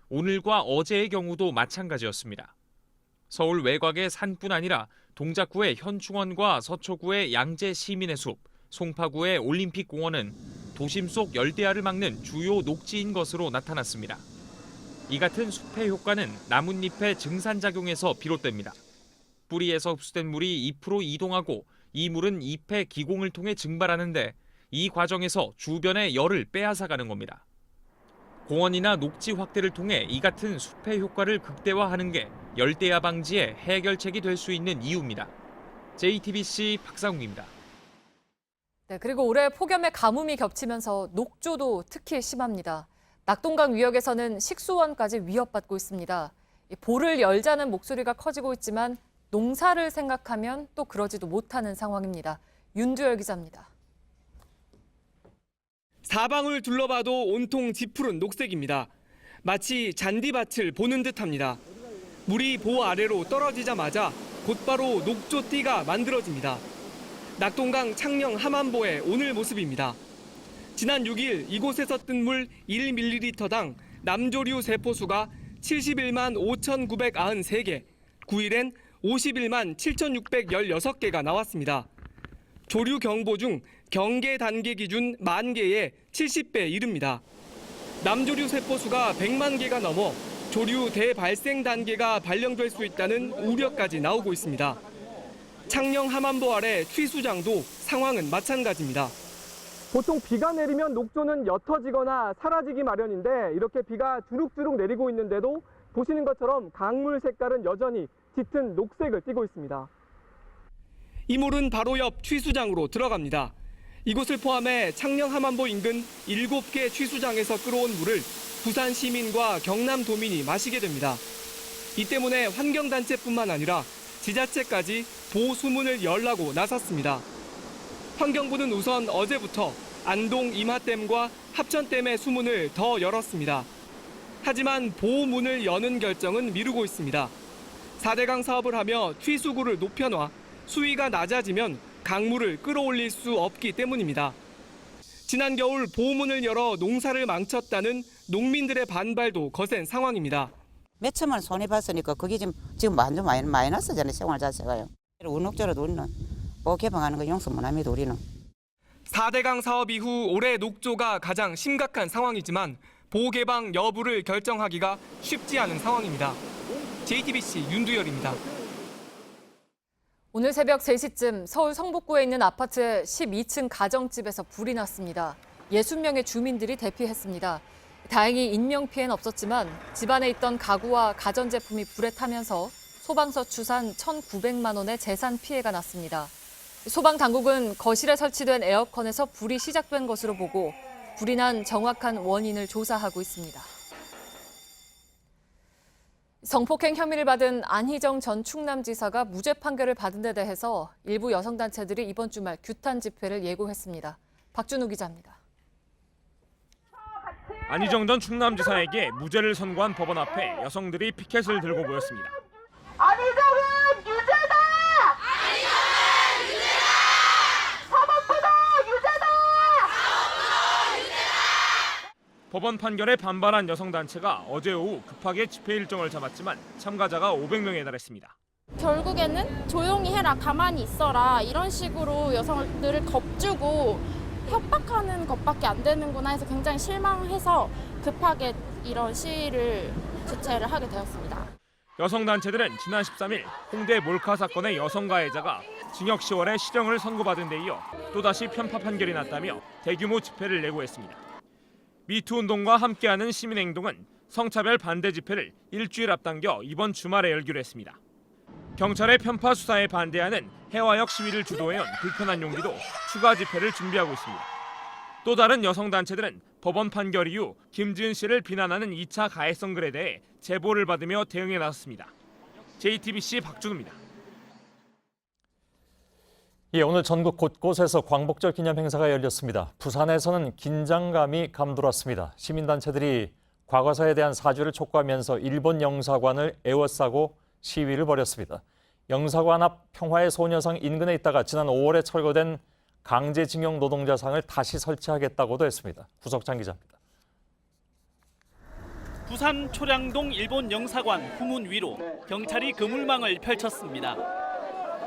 오늘과 어제의 경우도 마찬가지였습니다. 서울 외곽의 산뿐 아니라 동작구의 현충원과 서초구의 양재 시민의 숲, 송파구의 올림픽공원은 도심 속 열대야를 막는 주요 녹지인 것으로 나타났습니다. 이 같은 숲의 효과는 나뭇잎의 증산작용에서 비롯됩니다. 뿌리에서 흡수된 물이 잎으로 이동하고 이 물은 잎의 기공을 통해 증발하는데 이 과정에서 주변의 열을 빼앗아가는 겁니다. 공원이나 녹지 확대를 통해 이 같은 숲의 효과를 극대화하는 게 열대야 방지의 해결책이 될 수 있는 이유입니다. JTBC 박상욱입니다. 네, 그리고 올해 폭염에 가뭄이 겹치면서 녹조도 특히 심합니다. 낙동강 위역에서는 식수원까지 위협받고 있습니다. 볼을 열자는 목소리가 커지고 있지만 농사를 생각하면 또 그러지도 못하는 상황입니다. 윤두열 기자입니다. 사방을 둘러봐도 온통 짙푸른 녹색입니다. 마치 잔디밭을 보는 듯합니다. 물이 보 아래로 떨어지자마자 곧바로 녹조띠가 만들어집니다. 낙동강 창녕 함안보의 오늘 모습입니다. 지난 6일 이곳에서 뜬 물 1ml당 남조류 세포수가 71만 5,993개, 9일엔 51만 7,616개가 나왔습니다. 조류 경보 중 경계 단계 기준 10,000개의 70배 이릅니다. 남조류 세포수가 100만 개가 넘어 조류 대발생 단계가 발령될 수 있다는 우려까지 나오고 있습니다. 창녕 함안보 아래 취수장도 상황은 마찬가지입니다. 보통 비가 내리면 녹조는 옅어지거나 사라지기 마련인데 이렇게 비가 주룩주룩 내리고 있는데도 보시는 것처럼 강물 색깔은 여전히 짙은 녹색을 띠고 있습니다. 이 물은 바로 옆 취수장으로 들어갑니다. 이곳을 포함해 창녕 함안보 인근 7개 취수장에서 끌어온 물을 부산 시민과 경남 도민이 마시게 됩니다. 이 때문에 환경단체뿐만 아니라 지자체까지 보수문을 열라고 나섰습니다. 환경부는 우선 어제부터 안동 이마댐과 합천댐의 수문을 더 열었습니다. 하지만 보호문을 여는 결정은 미루고 있습니다. 4대강 사업을 하며 취수구를 높여놔 수위가 낮아지면 강물을 끌어올릴 수 없기 때문입니다. 지난 겨울 보호문을 열어 농사를 망쳤다는 농민들의 반발도 거센 상황입니다. 몇 천만 원 손해봤으니까 그게 지금 완전 마이너스잖아요. 생활 자체가요. 운옥조라도 우리는 보호 개방하는 거 용서 못합니다. 우리는. 4대강 사업 이후 올해 녹조가 가장 심각한 상황이지만 보호 개방 여부를 결정하기가 쉽지 않은 상황입니다. JTBC 윤두열입니다. 오늘 새벽 3시쯤 서울 성북구에 있는 아파트 12층 가정집에서 불이 났습니다. 60명의 주민들이 대피했습니다. 다행히 인명피해는 없었지만 집안에 있던 가구와 가전제품이 불에 타면서 소방서 추산 1,900만 원의 재산 피해가 났습니다. 소방당국은 거실에 설치된 에어컨에서 불이 시작된 것으로 보고 불이 난 정확한 원인을 조사하고 있습니다. 성폭행 혐의를 받은 안희정 전 충남지사가 무죄 판결을 받은 데 대해서 일부 여성단체들이 이번 주말 규탄 집회를 예고했습니다. 박준우 기자입니다. 안희정 전 충남지사에게 무죄를 선고한 법원 앞에 여성들이 피켓을 들고 모였습니다. 안희정은 유죄다! 안희정은 유죄다! 사법부도 유죄다! 사법부도 유죄다! 법원 판결에 반발한 여성단체가 어제 오후 급하게 집회 일정을 잡았지만 참가자가 500명에 달했습니다. 결국에는 조용히 해라, 가만히 있어라 이런 식으로 여성들을 겁주고 협박하는 것밖에 안 되는구나 해서 굉장히 실망해서 급하게 이런 시위를 주최를 하게 되었습니다. 여성단체들은 지난 13일 홍대 몰카 사건의 여성 가해자가 징역 10월에 실형을 선고받은 데 이어 또다시 편파 판결이 났다며 대규모 집회를 예고했습니다. 미투 운동과 함께하는 시민행동은 성차별 반대 집회를 일주일 앞당겨 이번 주말에 열기로 했습니다. 경찰의 편파 수사에 반대하는 해화역 시위를 주도해온 불편한 용기도 추가 집회를 준비하고 있습니다. 또 다른 여성단체들은 법원 판결 이후 김지은 씨를 비난하는 2차 가해성 글에 대해 제보를 받으며 대응에 나섰습니다. JTBC 박준우입니다. 예, 오늘 전국 곳곳에서 광복절 기념 행사가 열렸습니다. 부산에서는 긴장감이 감돌았습니다. 시민단체들이 과거사에 대한 사죄를 촉구하면서 일본 영사관을 에워싸고 시위를 벌였습니다. 영사관 앞 평화의 소녀상 인근에 있다가 지난 5월에 철거된 강제징용 노동자상을 다시 설치하겠다고도 했습니다. 구석찬 기자입니다. 부산 초량동 일본 영사관 후문 위로 경찰이 그물망을 펼쳤습니다.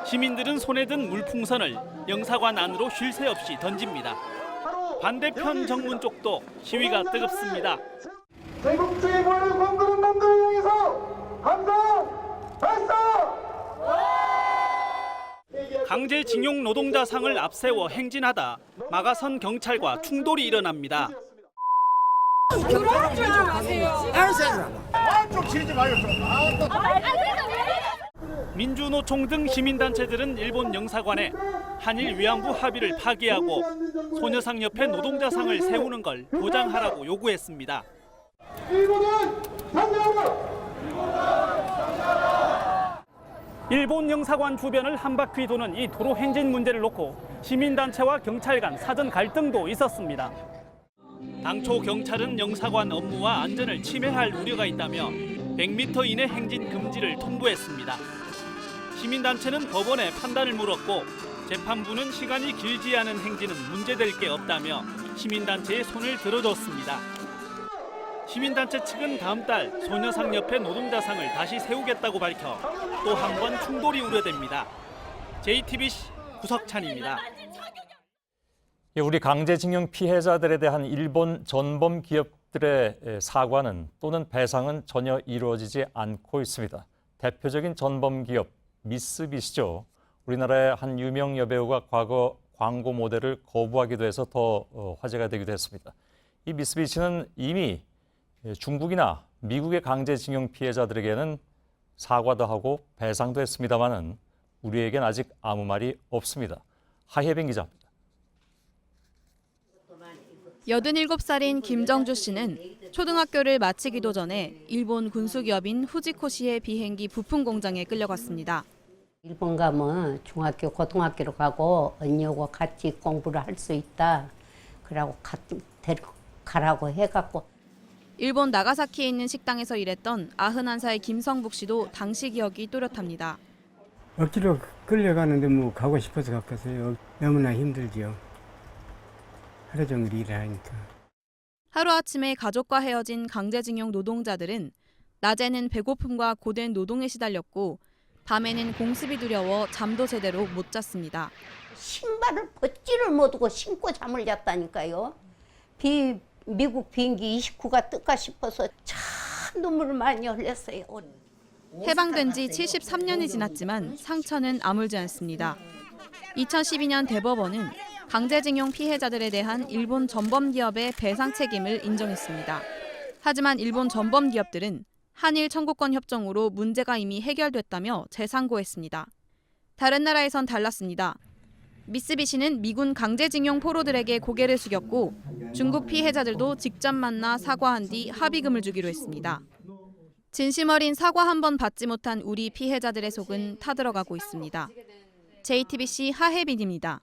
시민들은 손에 든 물풍선을 영사관 안으로 쉴 새 없이 던집니다. 반대편 정문 쪽도 시위가 뜨겁습니다. 제국주의보를 공그른 놈들을 향해서 감성 발사! 강제징용 노동자상을 앞세워 행진하다 막아선 경찰과 충돌이 일어납니다. 교류하지 마세요. 좀 치지 마요 좀. 민주노총 등 시민단체들은 일본 영사관에 한일 위안부 합의를 파기하고 소녀상 옆에 노동자상을 세우는 걸 보장하라고 요구했습니다. 일본은 상대하라. 일본 영사관 주변을 한 바퀴 도는 이 도로 행진 문제를 놓고 시민단체와 경찰 간 사전 갈등도 있었습니다. 당초 경찰은 영사관 업무와 안전을 침해할 우려가 있다며 100m 이내 행진 금지를 통보했습니다. 시민단체는 법원에 판단을 물었고 재판부는 시간이 길지 않은 행진은 문제될 게 없다며 시민단체의 손을 들어줬습니다. 시민단체 측은 다음 달 소녀상 옆에 노동자상을 다시 세우겠다고 밝혀 또 한 번 충돌이 우려됩니다. JTBC 구석찬입니다. 우리 강제징용 피해자들에 대한 일본 전범 기업들의 사과는 또는 배상은 전혀 이루어지지 않고 있습니다. 대표적인 전범 기업 미쓰비시죠. 우리나라의 한 유명 여배우가 과거 광고 모델을 거부하기도 해서 더 화제가 되기도 했습니다. 이 미쓰비시는 이미 중국이나 미국의 강제징용 피해자들에게는 사과도 하고 배상도 했습니다마는 우리에겐 아직 아무 말이 없습니다. 하혜빈 기자입니다. 87살인 김정주 씨는 초등학교를 마치기도 전에 일본 군수기업인 후지코시의 비행기 부품 공장에 끌려갔습니다. 일본 가면 중학교, 고등학교로 가고 언니하고 같이 공부를 할 수 있다. 그러고 데리고 가라고 해갖고. 일본 나가사키에 있는 식당에서 일했던 91살 김성북 씨도 당시 기억이 또렷합니다. 억지로 끌려가는데 뭐 가고 싶어서 갔겠어요. 너무나 힘들지요. 하루 종일 일을 하니까. 하루아침에 가족과 헤어진 강제징용 노동자들은 낮에는 배고픔과 고된 노동에 시달렸고 밤에는 공습이 두려워 잠도 제대로 못 잤습니다. 신발을 벗지를 못하고 신고 잠을 잤다니까요. 미국 비행기 29가 뜰까 싶어서 참 눈물을 많이 흘렸어요. 해방된 지 73년이 지났지만 상처는 아물지 않습니다. 2012년 대법원은 강제징용 피해자들에 대한 일본 전범기업의 배상 책임을 인정했습니다. 하지만 일본 전범기업들은 한일 청구권 협정으로 문제가 이미 해결됐다며 재상고했습니다. 다른 나라에선 달랐습니다. 미쓰비시는 미군 강제징용 포로들에게 고개를 숙였고 중국 피해자들도 직접 만나 사과한 뒤 합의금을 주기로 했습니다. 진심 어린 사과 한 번 받지 못한 우리 피해자들의 속은 타들어가고 있습니다. JTBC 하혜빈입니다.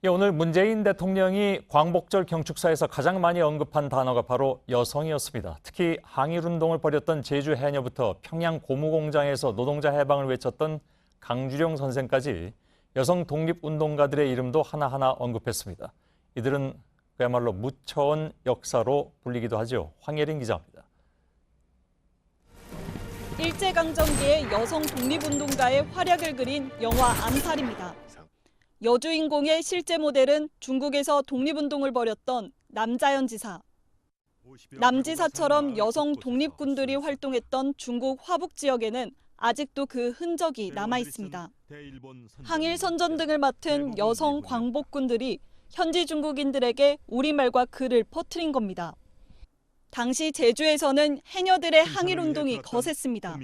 오늘 문재인 대통령이 광복절 경축사에서 가장 많이 언급한 단어가 바로 여성이었습니다. 특히 항일운동을 벌였던 제주 해녀부터 평양 고무공장에서 노동자 해방을 외쳤던 강주령 선생까지 여성 독립운동가들의 이름도 하나하나 언급했습니다. 이들은 그야말로 무처온 역사로 불리기도 하죠. 황예린 기자입니다. 일제강점기의 여성 독립운동가의 활약을 그린 영화 암살입니다. 여주인공의 실제 모델은 중국에서 독립운동을 벌였던 남자연 지사. 남지사처럼 여성 독립군들이 활동했던 중국 화북 지역에는 아직도 그 흔적이 남아 있습니다. 항일 선전 등을 맡은 여성 광복군들이 현지 중국인들에게 우리말과 글을 퍼뜨린 겁니다. 당시 제주에서는 해녀들의 항일운동이 거셌습니다.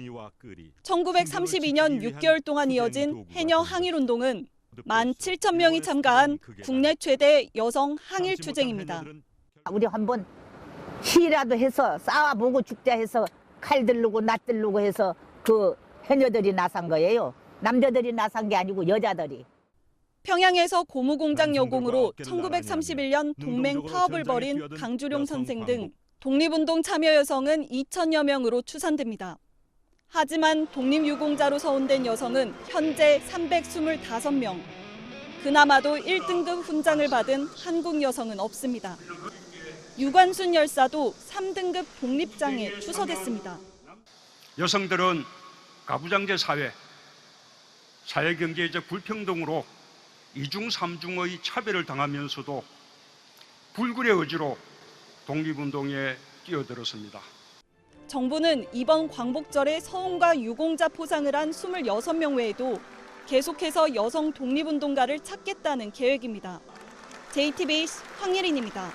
1932년 6개월 동안 이어진 해녀 항일운동은 17,000명이 참가한 국내 최대 여성 항일 투쟁입니다. 우리 한번 시라도 해서 싸워보고 죽자 해서 칼 들르고 낫 들르고 해서 그 해녀들이 나선 거예요. 남자들이 나선 게 아니고 여자들이. 평양에서 고무공장 여공으로 1931년 동맹 파업을 벌인 강주룡 선생 등 독립운동 참여 여성은 2,000여 명으로 추산됩니다. 하지만 독립유공자로 서원된 여성은 현재 325명. 그나마도 1등급 훈장을 받은 한국 여성은 없습니다. 유관순 열사도 3등급 독립장에 추서됐습니다. 여성들은 가부장제 사회, 사회경제적 불평등으로 이중 삼중의 차별을 당하면서도 불굴의 의지로 독립운동에 뛰어들었습니다. 정부는 이번 광복절에 서훈과 유공자 포상을 한 26명 외에도 계속해서 여성 독립운동가를 찾겠다는 계획입니다. JTBC 황예린입니다.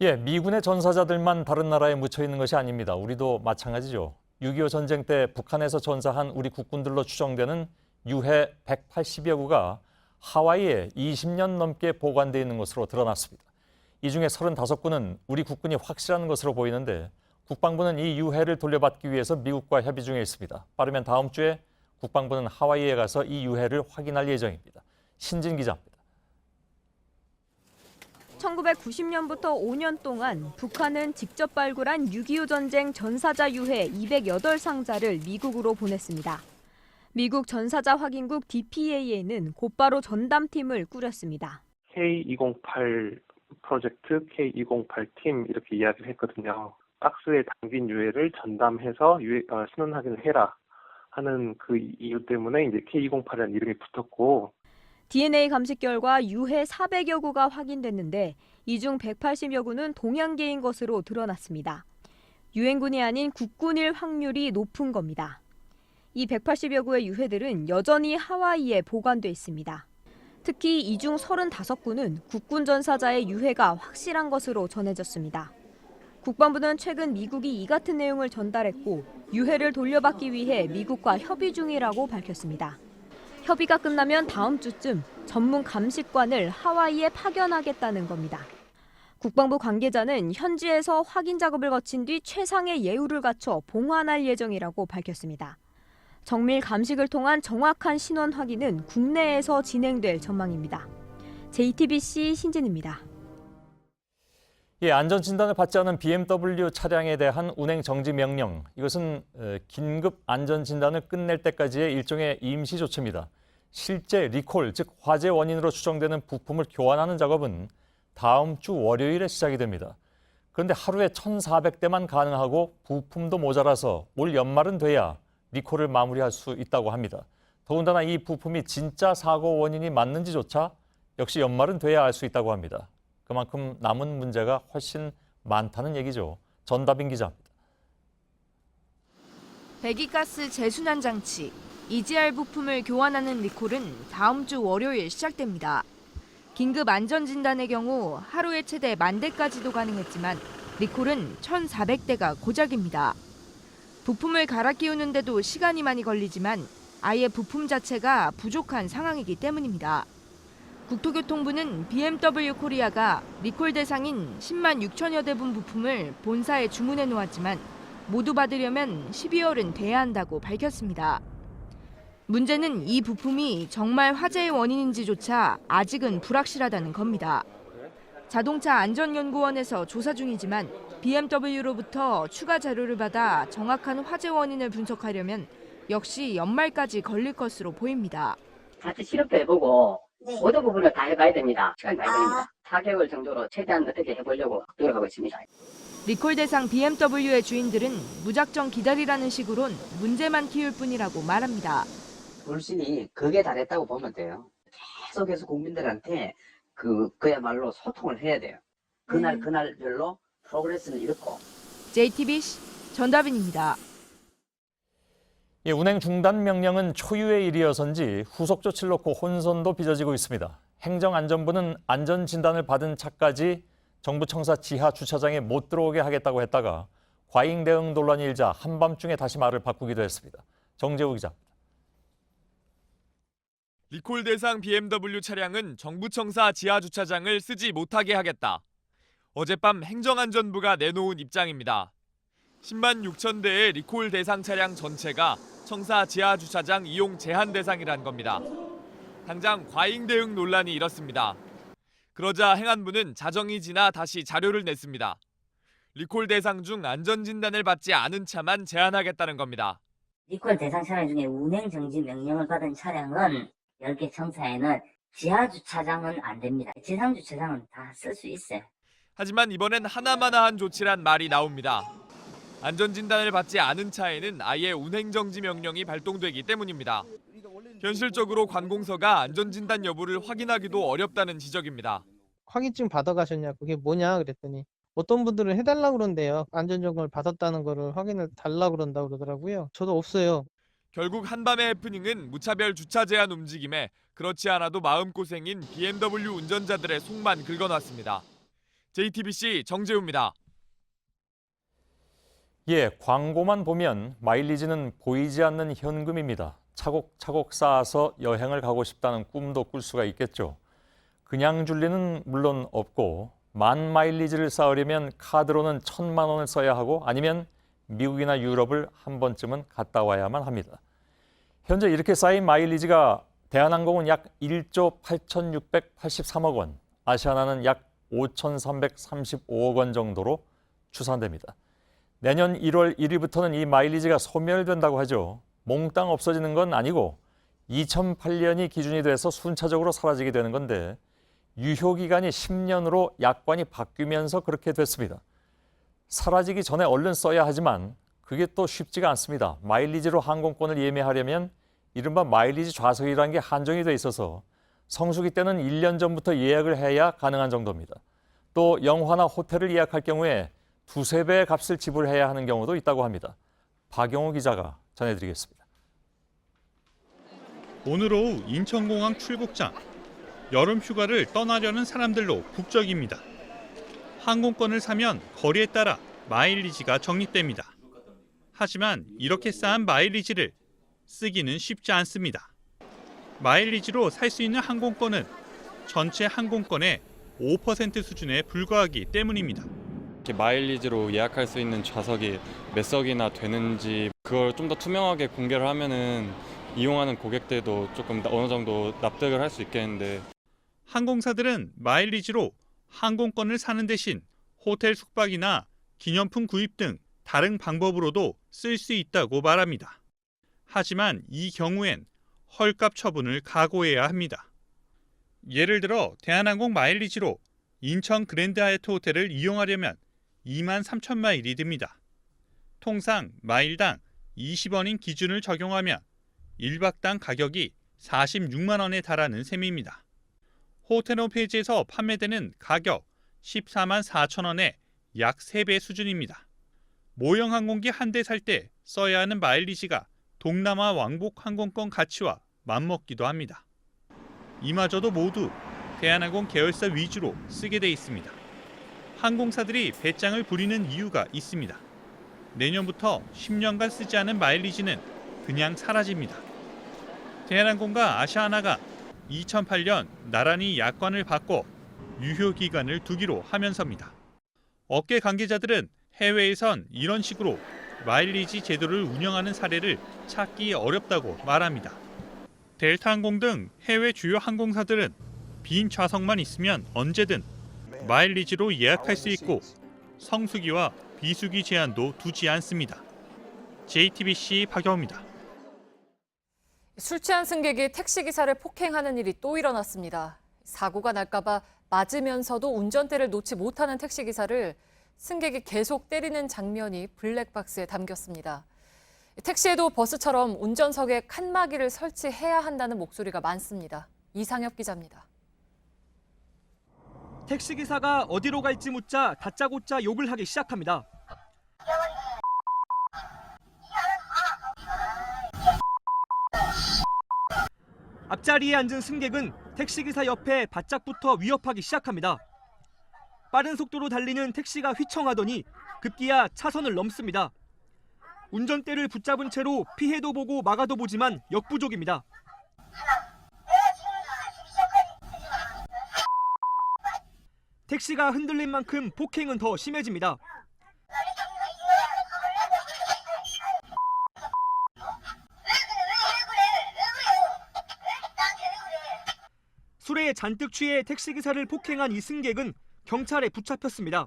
예, 미군의 전사자들만 다른 나라에 묻혀 있는 것이 아닙니다. 우리도 마찬가지죠. 6.25 전쟁 때 북한에서 전사한 우리 국군들로 추정되는 유해 180여 구가 하와이에 20년 넘게 보관되어 있는 것으로 드러났습니다. 이 중에 35구는 우리 국군이 확실한 것으로 보이는데 국방부는 이 유해를 돌려받기 위해서 미국과 협의 중에 있습니다. 빠르면 다음 주에 국방부는 하와이에 가서 이 유해를 확인할 예정입니다. 신진 기자입니다. 1990년부터 5년 동안 북한은 직접 발굴한 6.25 전쟁 전사자 유해 208상자를 미국으로 보냈습니다. 미국 전사자 확인국 DPA에는 곧바로 전담팀을 꾸렸습니다. K208 프로젝트, K208팀 이렇게 이야기를 했거든요. 박스에 담긴 유해를 전담해서 신원 확인을 해라 하는 그 이유 때문에 이제 K208이라는 이름이 붙었고, DNA 감식 결과 유해 400여 구가 확인됐는데 이 중 180여 구는 동양계인 것으로 드러났습니다. 유엔군이 아닌 국군일 확률이 높은 겁니다. 이 180여 구의 유해들은 여전히 하와이에 보관돼 있습니다. 특히 이 중 35구는 국군 전사자의 유해가 확실한 것으로 전해졌습니다. 국방부는 최근 미국이 이 같은 내용을 전달했고 유해를 돌려받기 위해 미국과 협의 중이라고 밝혔습니다. 협의가 끝나면 다음 주쯤 전문 감식관을 하와이에 파견하겠다는 겁니다. 국방부 관계자는 현지에서 확인 작업을 거친 뒤 최상의 예우를 갖춰 봉환할 예정이라고 밝혔습니다. 정밀 감식을 통한 정확한 신원 확인은 국내에서 진행될 전망입니다. JTBC 신진입니다. 예, 안전진단을 받지 않은 BMW 차량에 대한 운행 정지 명령. 이것은 긴급 안전진단을 끝낼 때까지의 일종의 임시 조치입니다. 실제 리콜, 즉 화재 원인으로 추정되는 부품을 교환하는 작업은 다음 주 월요일에 시작이 됩니다. 그런데 하루에 1,400대만 가능하고 부품도 모자라서 올 연말은 돼야 리콜을 마무리할 수 있다고 합니다. 더군다나 이 부품이 진짜 사고 원인이 맞는지조차 역시 연말은 돼야 알 수 있다고 합니다. 그만큼 남은 문제가 훨씬 많다는 얘기죠. 전다빈 기자입니다. 배기가스 재순환 장치, EGR 부품을 교환하는 리콜은 다음 주 월요일 시작됩니다. 긴급 안전진단의 경우 하루에 최대 10,000대까지도 가능했지만 리콜은 1,400대가 고작입니다. 부품을 갈아 끼우는데도 시간이 많이 걸리지만 아예 부품 자체가 부족한 상황이기 때문입니다. 국토교통부는 BMW 코리아가 리콜 대상인 10만 6천여 대분 부품을 본사에 주문해 놓았지만 모두 받으려면 12월은 돼야 한다고 밝혔습니다. 문제는 이 부품이 정말 화재의 원인인지조차 아직은 불확실하다는 겁니다. 자동차 안전연구원에서 조사 중이지만 BMW로부터 추가 자료를 받아 정확한 화재 원인을 분석하려면 역시 연말까지 걸릴 것으로 보입니다. 자체 실험도 해보고 모든 부분을 다 해봐야 됩니다. 시간이 많이 걸립니다. 4개월 정도로 최대한 어떻게 해보려고 노력하고 있습니다. 리콜 대상 BMW의 주인들은 무작정 기다리라는 식으론 문제만 키울 뿐이라고 말합니다. 불신이 극에 달했다고 보면 돼요. 계속해서 국민들한테 그야말로 소통을 해야 돼요. 그날별로 프로그레스는 이렇고. JTBC 전다빈입니다. 예, 운행 중단 명령은 초유의 일이어서인지 후속 조치를 놓고 혼선도 빚어지고 있습니다. 행정안전부는 안전진단을 받은 차까지 정부 청사 지하 주차장에 못 들어오게 하겠다고 했다가 과잉 대응 논란이 일자 한밤중에 다시 말을 바꾸기도 했습니다. 정재우 기자입니다. 리콜 대상 BMW 차량은 정부 청사 지하 주차장을 쓰지 못하게 하겠다. 어젯밤 행정안전부가 내놓은 입장입니다. 10만 6천 대의 리콜 대상 차량 전체가 청사 지하 주차장 이용 제한 대상이란 겁니다. 당장 과잉 대응 논란이 일었습니다. 그러자 행안부는 자정이 지나 다시 자료를 냈습니다. 리콜 대상 중 안전진단을 받지 않은 차만 제한하겠다는 겁니다. 리콜 대상 차량 중에 운행 정지 명령을 받은 차량은 10개 청사에는 지하 주차장은 안 됩니다. 지상 주차장은 다 쓸 수 있어요. 하지만 이번엔 하나마나한 조치란 말이 나옵니다. 안전진단을 받지 않은 차에는 아예 운행정지 명령이 발동되기 때문입니다. 현실적으로 관공서가 안전진단 여부를 확인하기도 어렵다는 지적입니다. 확인증 받아가셨냐, 그게 뭐냐 그랬더니 어떤 분들은 해달라고 그런대요. 안전점검을 받았다는 거를 확인을 달라고 그런다고 그러더라고요. 저도 없어요. 결국 한밤의 해프닝은 무차별 주차 제한 움직임에 그렇지 않아도 마음고생인 BMW 운전자들의 속만 긁어놨습니다. JTBC 정재우입니다. 예, 광고만 보면 마일리지는 보이지 않는 현금입니다. 차곡차곡 쌓아서 여행을 가고 싶다는 꿈도 꿀 수가 있겠죠. 그냥 줄 리는 물론 없고 만 마일리지를 쌓으려면 카드로는 1,000만 원을 써야 하고 아니면 미국이나 유럽을 한 번쯤은 갔다 와야만 합니다. 현재 이렇게 쌓인 마일리지가 대한항공은 약 1조 8,683억 원, 아시아나는 약 5,335억 원 정도로 추산됩니다. 내년 1월 1일부터는 이 마일리지가 소멸된다고 하죠. 몽땅 없어지는 건 아니고 2008년이 기준이 돼서 순차적으로 사라지게 되는 건데 유효기간이 10년으로 약관이 바뀌면서 그렇게 됐습니다. 사라지기 전에 얼른 써야 하지만 그게 또 쉽지가 않습니다. 마일리지로 항공권을 예매하려면 이른바 마일리지 좌석이라는 게 한정이 돼 있어서 성수기 때는 1년 전부터 예약을 해야 가능한 정도입니다. 또 영화나 호텔을 예약할 경우에 2~3배의 값을 지불해야 하는 경우도 있다고 합니다. 박영호 기자가 전해드리겠습니다. 오늘 오후 인천공항 출국장. 여름 휴가를 떠나려는 사람들로 북적입니다. 항공권을 사면 거리에 따라 마일리지가 적립됩니다. 하지만 이렇게 쌓은 마일리지를 쓰기는 쉽지 않습니다. 마일리지로 살 수 있는 항공권은 전체 항공권의 5% 수준에 불과하기 때문입니다. 마일리지로 예약할 수 있는 좌석이 몇 석이나 되는지 그걸 좀 더 투명하게 공개를 하면은 이용하는 고객들도 조금 어느 정도 납득을 할 수 있겠는데 항공사들은 마일리지로 항공권을 사는 대신 호텔 숙박이나 기념품 구입 등 다른 방법으로도 쓸 수 있다고 말합니다. 하지만 이 경우엔 헐값 처분을 각오해야 합니다. 예를 들어 대한항공 마일리지로 인천 그랜드 하얏트 호텔을 이용하려면 23,000마일이 듭니다. 통상 마일당 20원인 기준을 적용하면 1박당 가격이 46만 원에 달하는 셈입니다. 호텔 홈페이지에서 판매되는 가격 14만 4천 원의 약 3배 수준입니다. 모형 항공기 한 대 살 때 써야 하는 마일리지가 동남아 왕복 항공권 가치와 맞먹기도 합니다. 이마저도 모두 대한항공 계열사 위주로 쓰게 돼 있습니다. 항공사들이 배짱을 부리는 이유가 있습니다. 내년부터 10년간 쓰지 않은 마일리지는 그냥 사라집니다. 대한항공과 아시아나가 2008년 나란히 약관을 바꿔 유효기간을 두기로 하면서입니다. 업계 관계자들은 해외에선 이런 식으로 마일리지 제도를 운영하는 사례를 찾기 어렵다고 말합니다. 델타항공 등 해외 주요 항공사들은 빈 좌석만 있으면 언제든 마일리지로 예약할 수 있고 성수기와 비수기 제한도 두지 않습니다. JTBC 박영호입니다. 술 취한 승객이 택시기사를 폭행하는 일이 또 일어났습니다. 사고가 날까 봐 맞으면서도 운전대를 놓지 못하는 택시기사를 승객이 계속 때리는 장면이 블랙박스에 담겼습니다. 택시에도 버스처럼 운전석에 칸막이를 설치해야 한다는 목소리가 많습니다. 이상엽 기자입니다. 택시기사가 어디로 갈지 묻자 다짜고짜 욕을 하기 시작합니다. 앞자리에 앉은 승객은 택시기사 옆에 바짝붙어 위협하기 시작합니다. 빠른 속도로 달리는 택시가 휘청하더니 급기야 차선을 넘습니다. 운전대를 붙잡은 채로 피해도 보고 막아도 보지만 역부족입니다. 택시가 흔들린 만큼 폭행은 더 심해집니다. 술에 잔뜩 취해 택시기사를 폭행한 이 승객은 경찰에 붙잡혔습니다.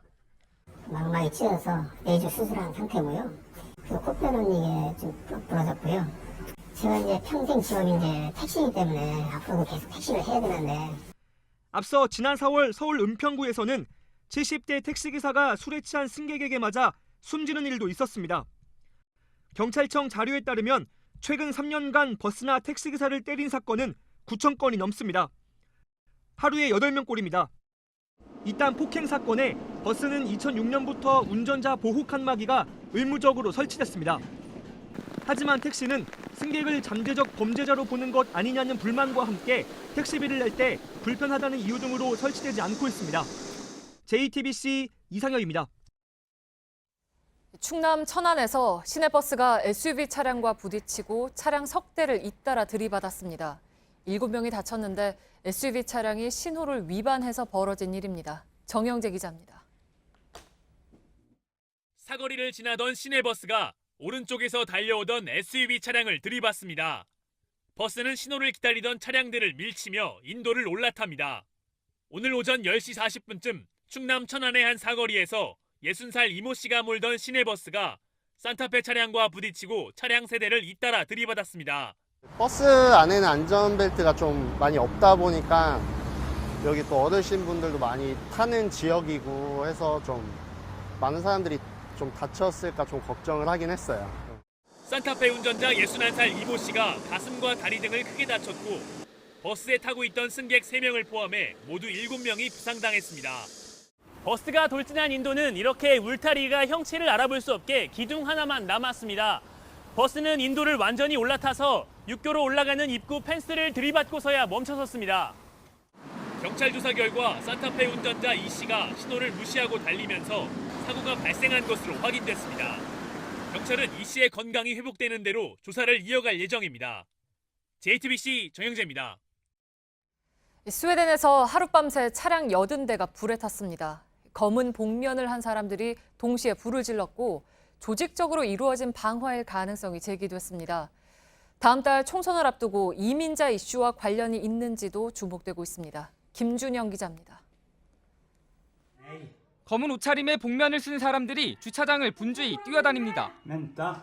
많이 취해서 내주 수술한 상태고요. 그래서 코뼈는 이게 좀 부러졌고요. 제가 이제 평생 직업이 이제 택시이기 때문에 앞으로도 계속 택시를 해야 되는데. 앞서 지난 4월 서울 은평구에서는 70대 택시기사가 술에 취한 승객에게 맞아 숨지는 일도 있었습니다. 경찰청 자료에 따르면 최근 3년간 버스나 택시기사를 때린 사건은 9천 건이 넘습니다. 하루에 8명꼴입니다. 이딴 폭행 사건에 버스는 2006년부터 운전자 보호 칸막이가 의무적으로 설치됐습니다. 하지만 택시는 승객을 잠재적 범죄자로 보는 것 아니냐는 불만과 함께 택시비를 낼 때 불편하다는 이유 등으로 설치되지 않고 있습니다. JTBC 이상혁입니다. 충남 천안에서 시내버스가 SUV 차량과 부딪히고 차량 석 대를 잇따라 들이받았습니다. 7명이 다쳤는데 SUV 차량이 신호를 위반해서 벌어진 일입니다. 정영재 기자입니다. 사거리를 지나던 시내버스가 오른쪽에서 달려오던 SUV 차량을 들이받습니다. 버스는 신호를 기다리던 차량들을 밀치며 인도를 올라탑니다. 오늘 오전 10시 40분쯤 충남 천안의 한 사거리에서 60살 이모 씨가 몰던 시내버스가 산타페 차량과 부딪히고 차량 세대를 잇따라 들이받았습니다. 버스 안에는 안전벨트가 좀 많이 없다 보니까 여기 또 어르신 분들도 많이 타는 지역이고 해서 좀 많은 사람들이 좀 다쳤을까 좀 걱정을 하긴 했어요. 산타페 운전자 61살 이모 씨가 가슴과 다리 등을 크게 다쳤고 버스에 타고 있던 승객 3명을 포함해 모두 7명이 부상당했습니다. 버스가 돌진한 인도는 이렇게 울타리가 형체를 알아볼 수 없게 기둥 하나만 남았습니다. 버스는 인도를 완전히 올라타서 육교로 올라가는 입구 펜스를 들이받고서야 멈춰섰습니다. 경찰 조사 결과 산타페 운전자 이 씨가 신호를 무시하고 달리면서 사고가 발생한 것으로 확인됐습니다. 경찰은 이 씨의 건강이 회복되는 대로 조사를 이어갈 예정입니다. JTBC 정영재입니다. 스웨덴에서 하룻밤새 차량 80대가 불에 탔습니다. 검은 복면을 한 사람들이 동시에 불을 질렀고 조직적으로 이루어진 방화일 가능성이 제기됐습니다. 다음 달 총선을 앞두고 이민자 이슈와 관련이 있는지도 주목되고 있습니다. 김준영 기자입니다. 검은 옷차림에 복면을 쓴 사람들이 주차장을 분주히 뛰어다닙니다.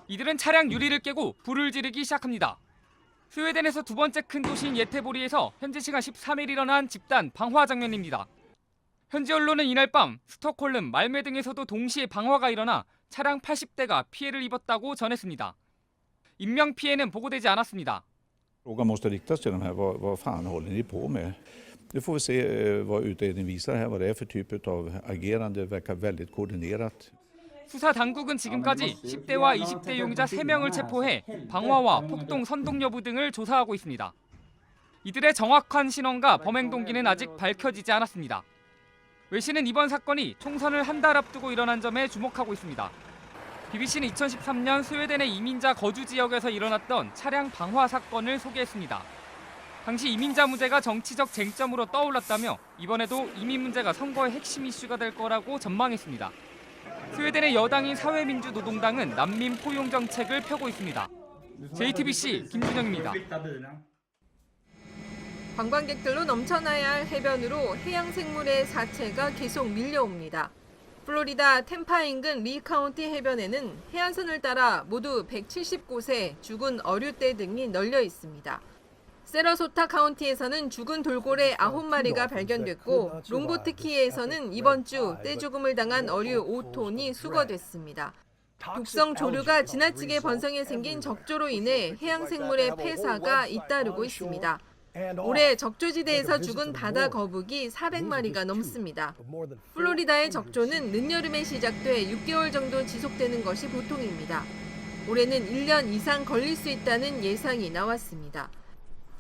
이들은 차량 유리를 깨고 불을 지르기 시작합니다. 스웨덴에서 두 번째 큰 도시인 예테보리에서 현지 시간 13일 일어난 집단 방화 장면입니다. 현지 언론은 이날 밤 스톡홀름, 말메 등에서도 동시에 방화가 일어나 차량 80대가 피해를 입었다고 전했습니다. 인명 피해는 보고되지 않았습니다. Frågan måste riktas till de här, vad fan håller ni på med? Nu får vi se vad utredningen visar här, vad det är för typ av agerande, verkar väldigt koordinerat. 수사 당국은 지금까지 10대와 20대 용의자 3명을 체포해 방화와 폭동, 선동 여부 등을 조사하고 있습니다. 이들의 정확한 신원과 범행 동기는 아직 밝혀지지 않았습니다. 외신은 이번 사건이 총선을 한 달 앞두고 일어난 점에 주목하고 있습니다. BBC는 2013년 스웨덴의 이민자 거주 지역에서 일어났던 차량 방화 사건을 소개했습니다. 당시 이민자 문제가 정치적 쟁점으로 떠올랐다며 이번에도 이민 문제가 선거의 핵심 이슈가 될 거라고 전망했습니다. 스웨덴의 여당인 사회민주노동당은 난민 포용 정책을 펴고 있습니다. JTBC 김준영입니다. 관광객들로 넘쳐나야 할 해변으로 해양 생물의 사체가 계속 밀려옵니다. 플로리다 템파 인근 리 카운티 해변에는 해안선을 따라 모두 170곳에 죽은 어류떼 등이 널려 있습니다. 세러소타 카운티에서는 죽은 돌고래 9마리가 발견됐고 롱보트키에서는 이번 주 떼죽음을 당한 어류 5톤이 수거됐습니다. 독성 조류가 지나치게 번성해 생긴 적조로 인해 해양 생물의 폐사가 잇따르고 있습니다. 올해 적조지대에서 죽은 바다 거북이 400마리가 넘습니다. 플로리다의 적조는 늦여름에 시작돼 6개월 정도 지속되는 것이 보통입니다. 올해는 1년 이상 걸릴 수 있다는 예상이 나왔습니다.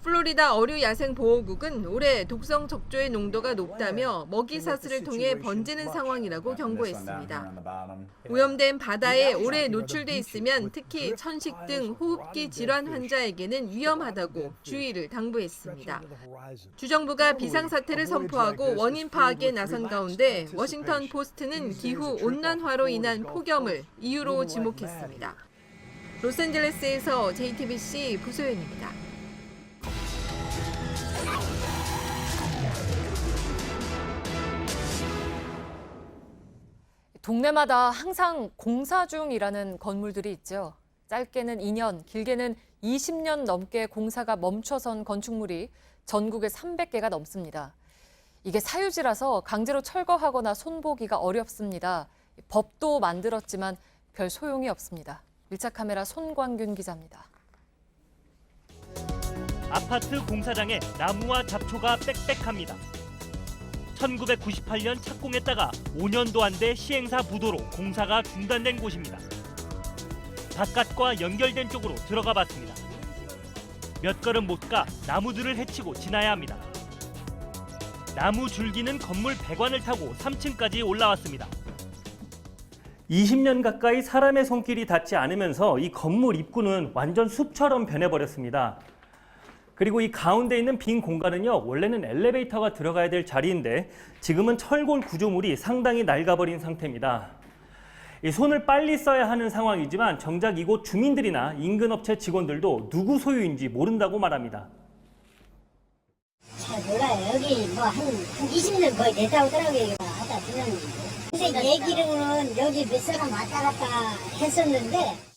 플로리다 어류야생보호국은 올해 독성 적조의 농도가 높다며 먹이 사슬을 통해 번지는 상황이라고 경고했습니다. 오염된 바다에 오래 노출돼 있으면 특히 천식 등 호흡기 질환 환자에게는 위험하다고 주의를 당부했습니다. 주정부가 비상사태를 선포하고 원인 파악에 나선 가운데 워싱턴 포스트는 기후 온난화로 인한 폭염을 이유로 지목했습니다. 로스앤젤레스에서 JTBC 부소연입니다. 동네마다 항상 공사 중이라는 건물들이 있죠. 짧게는 2년, 길게는 20년 넘게 공사가 멈춰선 건축물이 전국에 300개가 넘습니다. 이게 사유지라서 강제로 철거하거나 손보기가 어렵습니다. 법도 만들었지만 별 소용이 없습니다. 밀착 카메라 손광균 기자입니다. 아파트 공사장에 나무와 잡초가 빽빽합니다. 1998년 착공했다가 5년도 안 돼 시행사 부도로 공사가 중단된 곳입니다. 바깥과 연결된 쪽으로 들어가 봤습니다. 몇 걸음 못 가 나무들을 헤치고 지나야 합니다. 나무 줄기는 건물 배관을 타고 3층까지 올라왔습니다. 20년 가까이 사람의 손길이 닿지 않으면서 이 건물 입구는 완전 숲처럼 변해버렸습니다. 그리고 이 가운데 있는 빈 공간은요, 원래는 엘리베이터가 들어가야 될 자리인데 지금은 철골 구조물이 상당히 낡아버린 상태입니다. 이 손을 빨리 써야 하는 상황이지만 정작 이곳 주민들이나 인근 업체 직원들도 누구 소유인지 모른다고 말합니다. 잘 몰라요. 여기 뭐 한 20년 거의 됐다고 하더라고요. 하다 보면. 근데 얘기로는 여기 몇 사람 왔다 갔다 했었는데.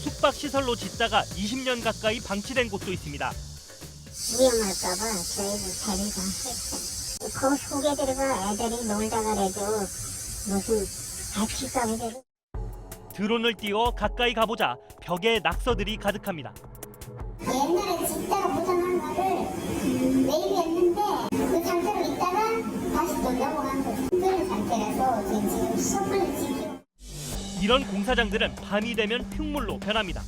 숙박시설로 짓다가 20년 가까이 방치된 곳도 있습니다. 위험할까봐 저희도 데리고. 그 속에 들어가 애들이 놀다가 그래도 무슨 다칠까 보죠. 드론을 띄워 가까이 가보자 벽에 낙서들이 가득합니다. 옛날에 짓다가 부정한 거를 매일 했는데 그 상태로 있다가 다시 또 넘어간 거죠. 그런 상태라서 지금 섣불리 지키고. 이런 공사장들은 밤이 되면 흉물로 변합니다.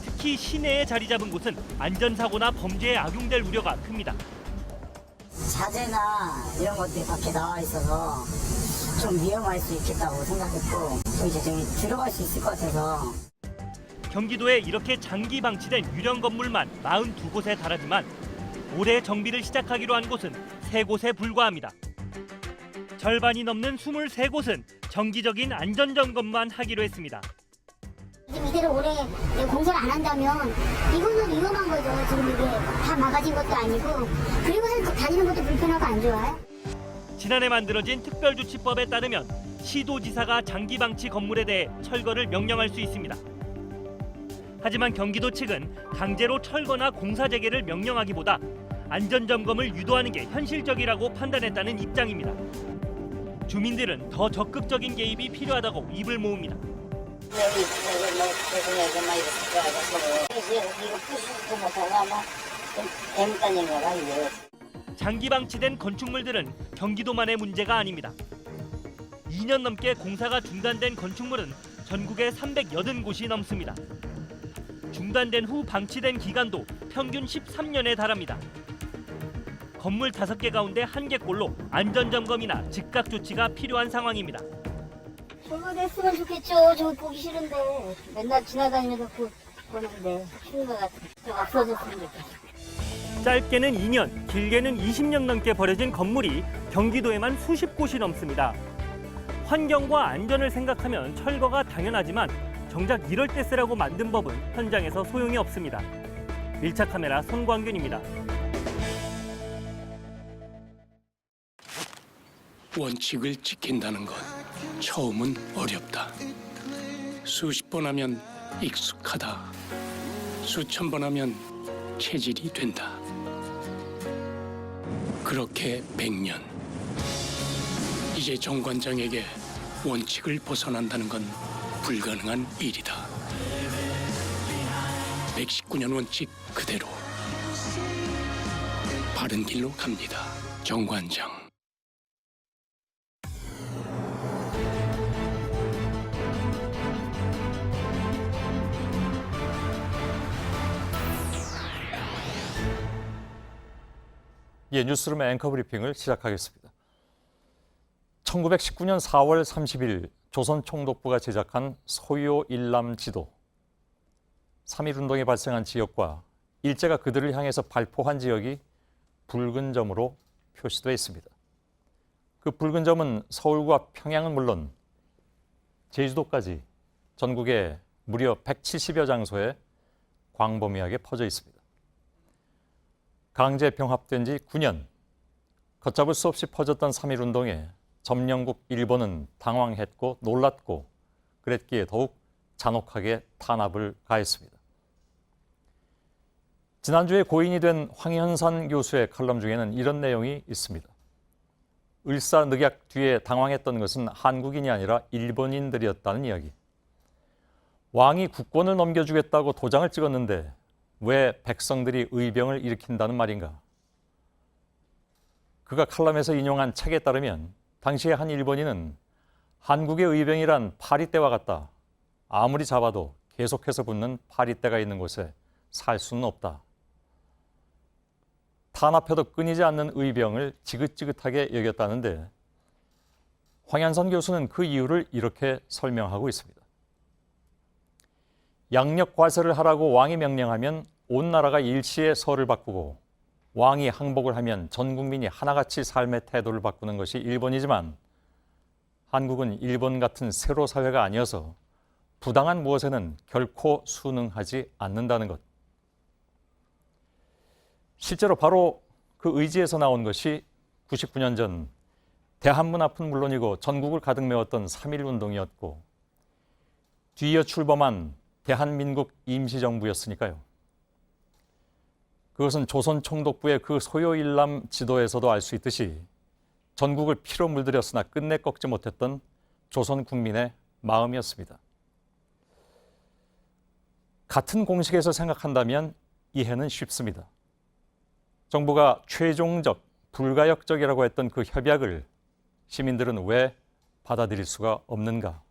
특히 시내에 자리 잡은 곳은 안전사고나 범죄에 악용될 우려가 큽니다. 자재나 이런 것들이 밖에 나와 있어서 좀 위험할 수 있겠다고 생각했고 또 이제 저기 들어갈 수 있을 것 같아서. 경기도에 이렇게 장기 방치된 유령 건물만 42곳에 달하지만 올해 정비를 시작하기로 한 곳은 3곳에 불과합니다. 절반이 넘는 23곳은 정기적인 안전점검만 하기로 했습니다. 지금 이대로 올해 공사를 안 한다면 이거는 위험한 거죠. 지금 이게 다 막아진 것도 아니고 그리고 다니는 것도 불편하고 안 좋아요. 지난해 만들어진 특별조치법에 따르면 시도지사가 장기 방치 건물에 대해 철거를 명령할 수 있습니다. 하지만 경기도 측은 강제로 철거나 공사 재개를 명령하기보다 안전점검을 유도하는 게 현실적이라고 판단했다는 입장입니다. 주민들은 더 적극적인 개입이 필요하다고 입을 모읍니다. 장기 방치된 건축물들은 경기도만의 문제가 아닙니다. 2년 넘게 공사가 중단된 건축물은 전국에 380곳이 넘습니다. 중단된 후 방치된 기간도 평균 13년에 달합니다. 건물 5개 가운데 1개꼴로 안전점검이나 즉각 조치가 필요한 상황입니다. 철거됐으면 좋겠죠. 저 보기 싫은데 맨날 지나다니면서 보는데 싫은 것 같아요. 좀 없어졌으면 좋겠어요. 짧게는 2년, 길게는 20년 넘게 버려진 건물이 경기도에만 수십 곳이 넘습니다. 환경과 안전을 생각하면 철거가 당연하지만 정작 이럴 때 쓰라고 만든 법은 현장에서 소용이 없습니다. 밀착 카메라 손광균입니다. 원칙을 지킨다는 건 처음은 어렵다. 수십 번 하면 익숙하다. 수천 번 하면 체질이 된다. 그렇게 100년. 이제 정관장에게 원칙을 벗어난다는 건 불가능한 일이다. 119년 원칙 그대로 바른 길로 갑니다. 정관장. 예, 뉴스룸 앵커 브리핑을 시작하겠습니다. 1919년 4월 30일 조선총독부가 제작한 소요 일남 지도. 3.1운동이 발생한 지역과 일제가 그들을 향해서 발포한 지역이 붉은 점으로 표시되어 있습니다. 그 붉은 점은 서울과 평양은 물론 제주도까지 전국에 무려 170여 장소에 광범위하게 퍼져 있습니다. 강제 병합된 지 9년, 걷잡을 수 없이 퍼졌던 3.1운동에 점령국 일본은 당황했고 놀랐고 그랬기에 더욱 잔혹하게 탄압을 가했습니다. 지난주에 고인이 된 황현산 교수의 칼럼 중에는 이런 내용이 있습니다. 을사늑약 뒤에 당황했던 것은 한국인이 아니라 일본인들이었다는 이야기. 왕이 국권을 넘겨주겠다고 도장을 찍었는데 왜 백성들이 의병을 일으킨다는 말인가? 그가 칼럼에서 인용한 책에 따르면 당시의 한 일본인은 한국의 의병이란 파리떼와 같다. 아무리 잡아도 계속해서 붙는 파리떼가 있는 곳에 살 수는 없다. 탄압해도 끊이지 않는 의병을 지긋지긋하게 여겼다는데 황현선 교수는 그 이유를 이렇게 설명하고 있습니다. 양력 과세를 하라고 왕이 명령하면 온 나라가 일시에 서를 바꾸고 왕이 항복을 하면 전 국민이 하나같이 삶의 태도를 바꾸는 것이 일본이지만 한국은 일본 같은 세로 사회가 아니어서 부당한 무엇에는 결코 순응하지 않는다는 것. 실제로 바로 그 의지에서 나온 것이 99년 전 대한문 앞은 물론이고 전국을 가득 메웠던 3.1운동이었고 뒤이어 출범한 대한민국 임시정부였으니까요. 그것은 조선 총독부의 그 소요일람 지도에서도 알 수 있듯이 전국을 피로 물들였으나 끝내 꺾지 못했던 조선 국민의 마음이었습니다. 같은 공식에서 생각한다면 이해는 쉽습니다. 정부가 최종적, 불가역적이라고 했던 그 협약을 시민들은 왜 받아들일 수가 없는가?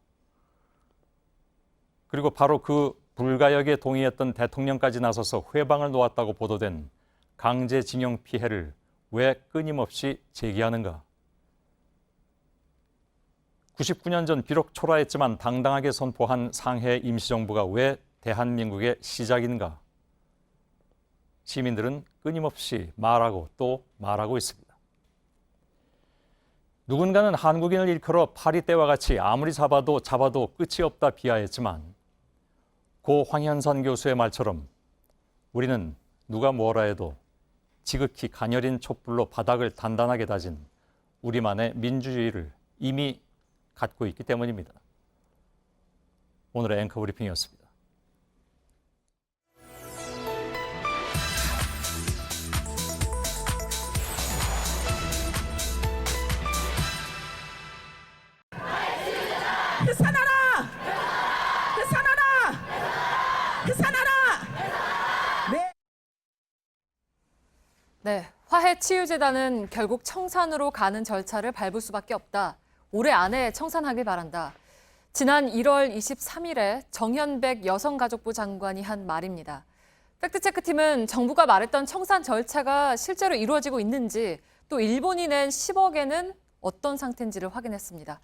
그리고 바로 그 불가역에 동의했던 대통령까지 나서서 회방을 놓았다고 보도된 강제징용 피해를 왜 끊임없이 제기하는가? 99년 전 비록 초라했지만 당당하게 선포한 상해 임시정부가 왜 대한민국의 시작인가? 시민들은 끊임없이 말하고 또 말하고 있습니다. 누군가는 한국인을 일컬어 파리떼와 같이 아무리 잡아도 끝이 없다 비하했지만 고 황현산 교수의 말처럼 우리는 누가 뭐라 해도 지극히 가녀린 촛불로 바닥을 단단하게 다진 우리만의 민주주의를 이미 갖고 있기 때문입니다. 오늘의 앵커 브리핑이었습니다. 네, 화해치유재단은 결국 청산으로 가는 절차를 밟을 수밖에 없다. 올해 안에 청산하길 바란다. 지난 1월 23일에 정현백 여성가족부 장관이 한 말입니다. 팩트체크팀은 정부가 말했던 청산 절차가 실제로 이루어지고 있는지 또 일본이 낸 10억에는 어떤 상태인지를 확인했습니다.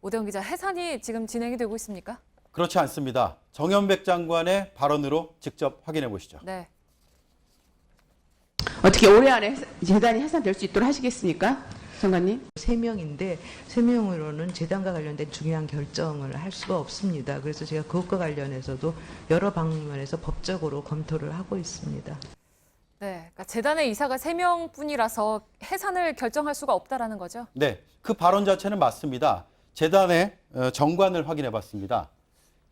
오대훈 기자, 해산이 지금 진행이 되고 있습니까? 그렇지 않습니다. 정현백 장관의 발언으로 직접 확인해 보시죠. 네. 어떻게 올해 안에 재단이 해산될 수 있도록 하시겠습니까? 장관님? 3명인데 3명으로는 재단과 관련된 중요한 결정을 할 수가 없습니다. 그래서 제가 그것과 관련해서도 여러 방면에서 법적으로 검토를 하고 있습니다. 네, 그러니까 재단의 이사가 3명뿐이라서 해산을 결정할 수가 없다라는 거죠? 네, 그 발언 자체는 맞습니다. 재단의 정관을 확인해 봤습니다.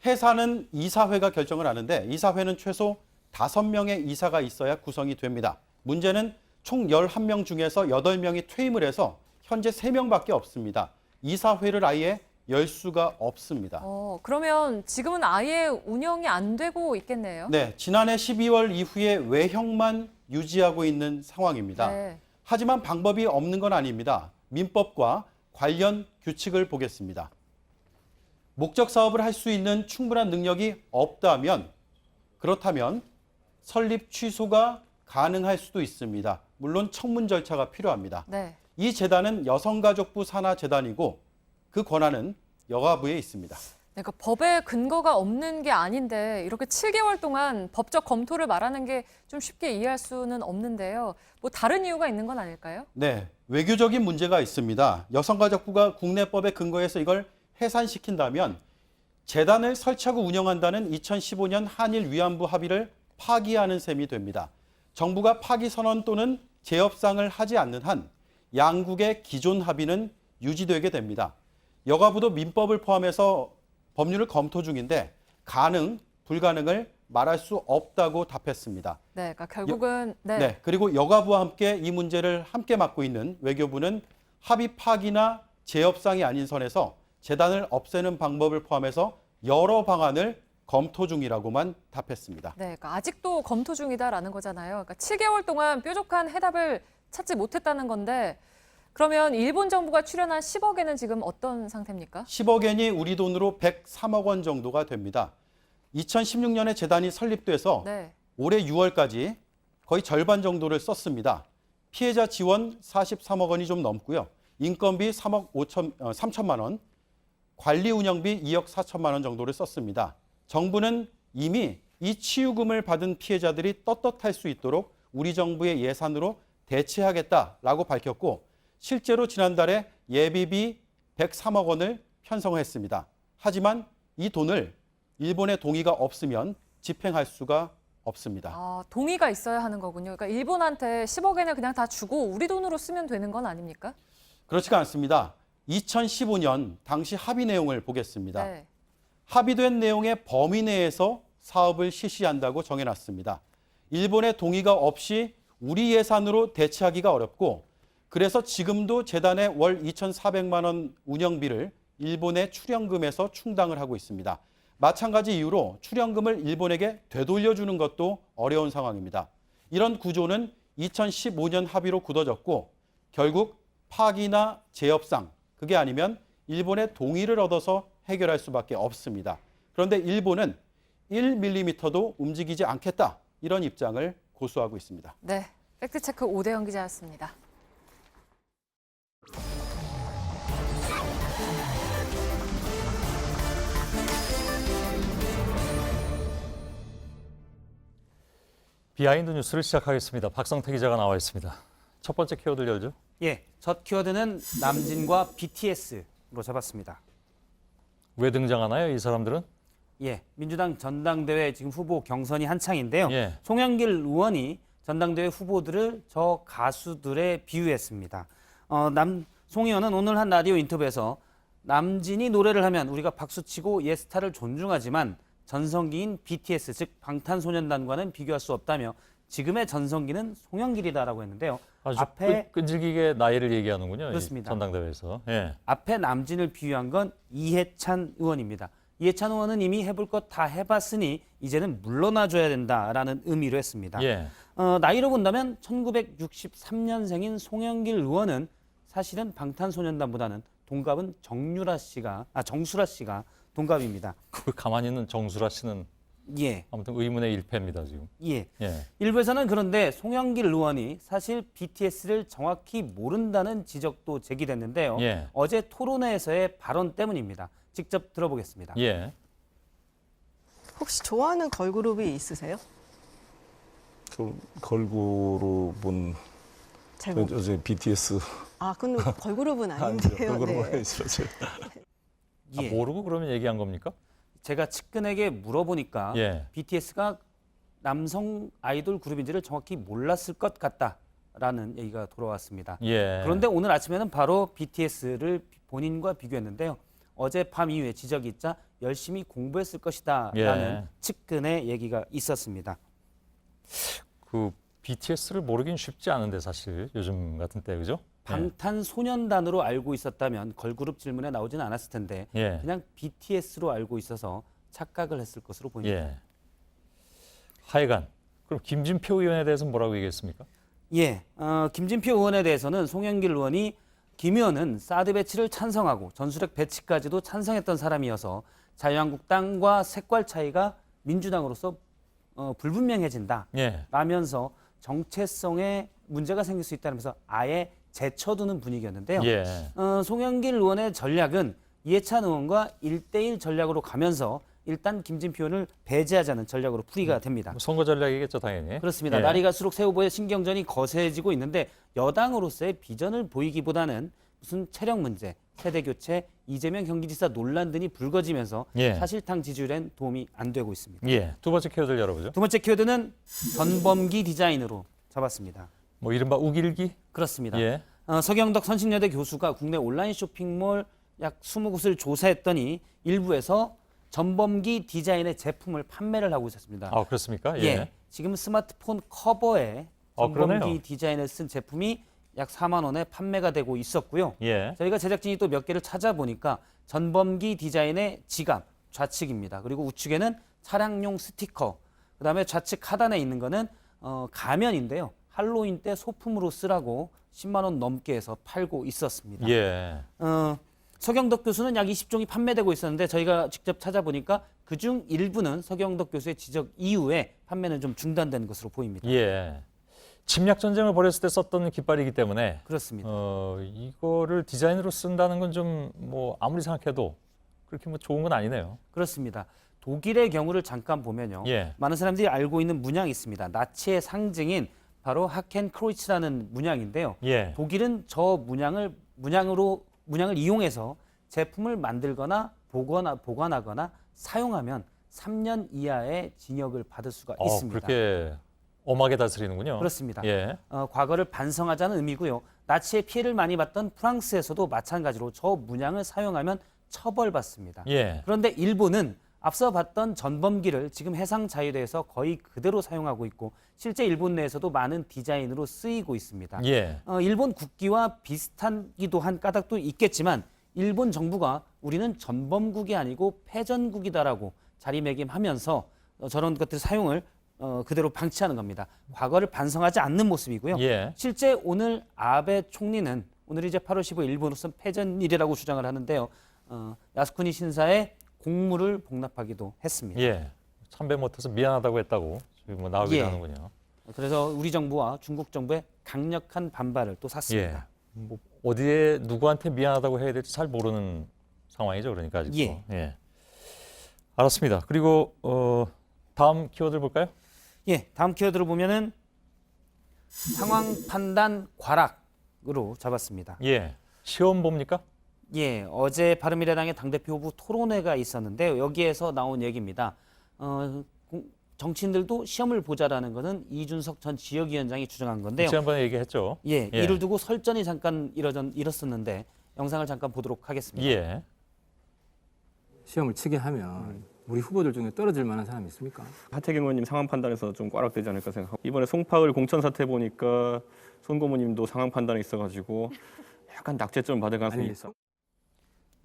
해산은 이사회가 결정을 하는데 이사회는 최소 5명의 이사가 있어야 구성이 됩니다. 문제는 총 11명 중에서 8명이 퇴임을 해서 현재 3명밖에 없습니다. 이사회를 아예 열 수가 없습니다. 그러면 지금은 아예 운영이 안 되고 있겠네요? 네, 지난해 12월 이후에 외형만 유지하고 있는 상황입니다. 네. 하지만 방법이 없는 건 아닙니다. 민법과 관련 규칙을 보겠습니다. 목적 사업을 할 수 있는 충분한 능력이 없다면 그렇다면 설립 취소가 가능할 수도 있습니다. 물론 청문 절차가 필요합니다. 네. 이 재단은 여성가족부 산하 재단이고 그 권한은 여가부에 있습니다. 그러니까 법에 근거가 없는 게 아닌데 이렇게 7개월 동안 법적 검토를 말하는 게 좀 쉽게 이해할 수는 없는데요. 뭐 다른 이유가 있는 건 아닐까요? 네, 외교적인 문제가 있습니다. 여성가족부가 국내법에 근거해서 이걸 해산시킨다면 재단을 설치하고 운영한다는 2015년 한일 위안부 합의를 파기하는 셈이 됩니다. 정부가 파기 선언 또는 재협상을 하지 않는 한 양국의 기존 합의는 유지되게 됩니다. 여가부도 민법을 포함해서 법률을 검토 중인데 가능, 불가능을 말할 수 없다고 답했습니다. 네, 그러니까 결국은 네, 그리고 여가부와 함께 이 문제를 함께 맡고 있는 외교부는 합의 파기나 재협상이 아닌 선에서 재단을 없애는 방법을 포함해서 여러 방안을 검토 중이라고만 답했습니다. 네, 그러니까 아직도 검토 중이다라는 거잖아요. 그러니까 7개월 동안 뾰족한 해답을 찾지 못했다는 건데 그러면 일본 정부가 출연한 10억엔은 지금 어떤 상태입니까? 10억엔이 우리 돈으로 103억 원 정도가 됩니다. 2016년에 재단이 설립돼서 올해 6월까지 거의 절반 정도를 썼습니다. 피해자 지원 43억 원이 좀 넘고요. 인건비 3억 3천만 원, 관리 운영비 2억 4천만 원 정도를 썼습니다. 정부는 이미 이 치유금을 받은 피해자들이 떳떳할 수 있도록 우리 정부의 예산으로 대체하겠다라고 밝혔고 실제로 지난달에 예비비 103억 원을 편성했습니다. 하지만 이 돈을 일본의 동의가 없으면 집행할 수가 없습니다. 아, 동의가 있어야 하는 거군요. 그러니까 일본한테 10억엔을 그냥 다 주고 우리 돈으로 쓰면 되는 건 아닙니까? 그렇지가 않습니다. 2015년 당시 합의 내용을 보겠습니다. 합의된 내용의 범위 내에서 사업을 실시한다고 정해놨습니다. 일본의 동의가 없이 우리 예산으로 대체하기가 어렵고 그래서 지금도 재단의 월 2,400만 원 운영비를 일본의 출연금에서 충당을 하고 있습니다. 마찬가지 이유로 출연금을 일본에게 되돌려주는 것도 어려운 상황입니다. 이런 구조는 2015년 합의로 굳어졌고 결국 파기나 재협상, 그게 아니면 일본의 동의를 얻어서 해결할 수밖에 없습니다. 그런데 일본은 1mm도 움직이지 않겠다, 이런 입장을 고수하고 있습니다. 네, 팩트체크 오대영 기자였습니다. 비하인드 뉴스를 시작하겠습니다. 박성태 기자가 나와 있습니다. 첫 번째 키워드를 열죠. 예, 첫 키워드는 남진과 BTS로 잡았습니다. 왜 등장하나요, 이 사람들은? 예, 민주당 전당대회 지금 후보 경선이 한창인데요. 예. 송영길 의원이 전당대회 후보들을 저 가수들에 비유했습니다. 송 의원은 오늘 한 라디오 인터뷰에서 남진이 노래를 하면 우리가 박수치고 옛 스타를 존중하지만 전성기인 BTS, 즉 방탄소년단과는 비교할 수 없다며 지금의 전성기는 송영길이다라고 했는데요. 아주 앞에 끈질기게 나이를 얘기하는군요. 그렇습니다. 전당대회에서. 예. 앞에 남진을 비유한 건 이해찬 의원입니다. 이해찬 의원은 이미 해볼 것 다 해봤으니 이제는 물러나줘야 된다라는 의미로 했습니다. 예. 나이로 본다면 1963년생인 송영길 의원은 사실은 방탄소년단보다는 동갑은 정수라 씨가 동갑입니다. 그 가만히 있는 정수라 씨는 예. 아무튼 의문의 일패입니다, 지금. 예. 예. 일부에서는 그런데 송영길 의원이 사실 BTS를 정확히 모른다는 지적도 제기됐는데요. 예. 어제 토론회에서의 발언 때문입니다. 직접 들어보겠습니다. 예. 혹시 좋아하는 걸그룹이 있으세요? 그 걸그룹은 어제 BTS. 아, 근데 걸그룹은 아닌데요. 걸그룹은 네. 싫어요. 예. 모르고 그러면 얘기한 겁니까? 제가 측근에게 물어보니까 예. BTS가 남성 아이돌 그룹인지를 정확히 몰랐을 것 같다라는 얘기가 돌아왔습니다. 예. 그런데 오늘 아침에는 바로 BTS를 본인과 비교했는데요. 어젯밤 이후에 지적이 있자 열심히 공부했을 것이다라는 측근의 얘기가 있었습니다. 그 BTS를 모르긴 쉽지 않은데 사실 요즘 같은 때, 그죠? 방탄소년단으로 알고 있었다면 걸그룹 질문에 나오진 않았을 텐데 예. 그냥 BTS로 알고 있어서 착각을 했을 것으로 보입니다. 예. 하여간 그럼 김진표 의원에 대해서는 뭐라고 얘기했습니까? 예, 김진표 의원에 대해서는 송영길 의원이 김 의원은 사드 배치를 찬성하고 전술핵 배치까지도 찬성했던 사람이어서 자유한국당과 색깔 차이가 민주당으로서 불분명해진다 라면서 정체성에 문제가 생길 수 있다면서 아예 제쳐두는 분위기였는데요. 예. 송영길 의원의 전략은 이해찬 의원과 1대1 전략으로 가면서 일단 김진표 의원을 배제하자는 전략으로 풀이가 됩니다. 선거 전략이겠죠, 당연히. 그렇습니다. 예. 날이 갈수록 새 후보의 신경전이 거세지고 있는데 여당으로서의 비전을 보이기보다는 무슨 체력 문제, 세대교체, 이재명 경기지사 논란 등이 불거지면서 사실상 지지율엔 도움이 안 되고 있습니다. 예. 두 번째 키워드를 열어보죠. 두 번째 키워드는 전범기 디자인으로 잡았습니다. 뭐 이른바 우길기? 그렇습니다. 예. 서경덕 선신여대 교수가 국내 온라인 쇼핑몰 약 20곳을 조사했더니 일부에서 전범기 디자인의 제품을 판매를 하고 있었습니다. 아, 그렇습니까? 예. 지금 스마트폰 커버에 전범기 디자인을 쓴 제품이 약 4만 원에 판매가 되고 있었고요. 예. 저희가 제작진이 또 몇 개를 찾아보니까 전범기 디자인의 지갑, 좌측입니다. 그리고 우측에는 차량용 스티커, 그다음에 좌측 하단에 있는 거는 가면인데요. 할로윈 때 소품으로 쓰라고 10만 원 넘게 해서 팔고 있었습니다. 예. 서경덕 교수는 약 20종이 판매되고 있었는데 저희가 직접 찾아보니까 그중 일부는 서경덕 교수의 지적 이후에 판매는 좀 중단된 것으로 보입니다. 예. 침략 전쟁을 벌였을 때 썼던 깃발이기 때문에 그렇습니다. 이거를 디자인으로 쓴다는 건 좀 뭐 아무리 생각해도 그렇게 뭐 좋은 건 아니네요. 그렇습니다. 독일의 경우를 잠깐 보면요. 예. 많은 사람들이 알고 있는 문양이 있습니다. 나치의 상징인 바로 하켄크로이츠라는 문양인데요. 예. 독일은 저 문양을 이용해서 제품을 만들거나 보관하거나 사용하면 3년 이하의 징역을 받을 수가 있습니다. 그렇게 엄하게 다스리는군요. 그렇습니다. 예. 과거를 반성하자는 의미고요. 나치의 피해를 많이 봤던 프랑스에서도 마찬가지로 저 문양을 사용하면 처벌받습니다. 예. 그런데 일본은 앞서 봤던 전범기를 지금 해상 자유대에서 거의 그대로 사용하고 있고 실제 일본 내에서도 많은 디자인으로 쓰이고 있습니다. 예. 일본 국기와 비슷하기도 한 까닭도 있겠지만 일본 정부가 우리는 전범국이 아니고 패전국이다라고 자리매김하면서 저런 것들 사용을 그대로 방치하는 겁니다. 과거를 반성하지 않는 모습이고요. 예. 실제 오늘 아베 총리는 오늘 이제 8월 15일 일본으로서는 패전일이라고 주장을 하는데요. 야스쿠니 신사에 공물을 복납하기도 했습니다. 예. 참배 못해서 미안하다고 했다고 지금 뭐 나오기도 예. 하는군요. 그래서 우리 정부와 중국 정부의 강력한 반발을 또 샀습니다. 예. 뭐 어디에 누구한테 미안하다고 해야 될지 잘 모르는 상황이죠. 그러니까 아직도. 예. 예. 알았습니다. 그리고 다음 키워드를 볼까요? 예, 다음 키워드로 보면은 상황 판단 과락으로 잡았습니다. 예. 시험 봅니까? 예, 어제 바른미래당의 당대표 후보 토론회가 있었는데요. 여기에서 나온 얘기입니다. 정치인들도 시험을 보자라는 것은 이준석 전 지역위원장이 주장한 건데요. 지난번에 얘기했죠. 예, 이를 두고 설전이 잠깐 일었었는데 영상을 잠깐 보도록 하겠습니다. 예. 시험을 치게 하면 우리 후보들 중에 떨어질 만한 사람이 있습니까? 하태경 의원님 상황 판단에서 좀 꽈락되지 않을까 생각하고 이번에 송파을 공천 사태 보니까 손 고모님도 상황 판단에 있어가지고 약간 낙제점 받을 가능성이 있어.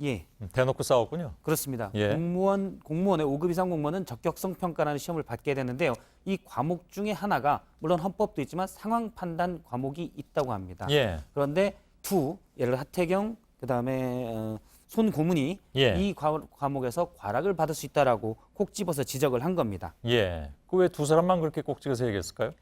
예. 대놓고 싸웠군요. 그렇습니다. 예. 공무원의 5급 이상 공무원은 적격성 평가라는 시험을 받게 되는데요. 이 과목 중에 하나가 물론 헌법도 있지만 상황 판단 과목이 있다고 합니다. 예. 그런데 예를 들어 하태경 그다음에 손 고문이 예. 이 과목에서 과락을 받을 수 있다라고 콕 집어서 지적을 한 겁니다. 예. 그 왜 두 사람만 그렇게 꼭 찍어서 얘기했을까요?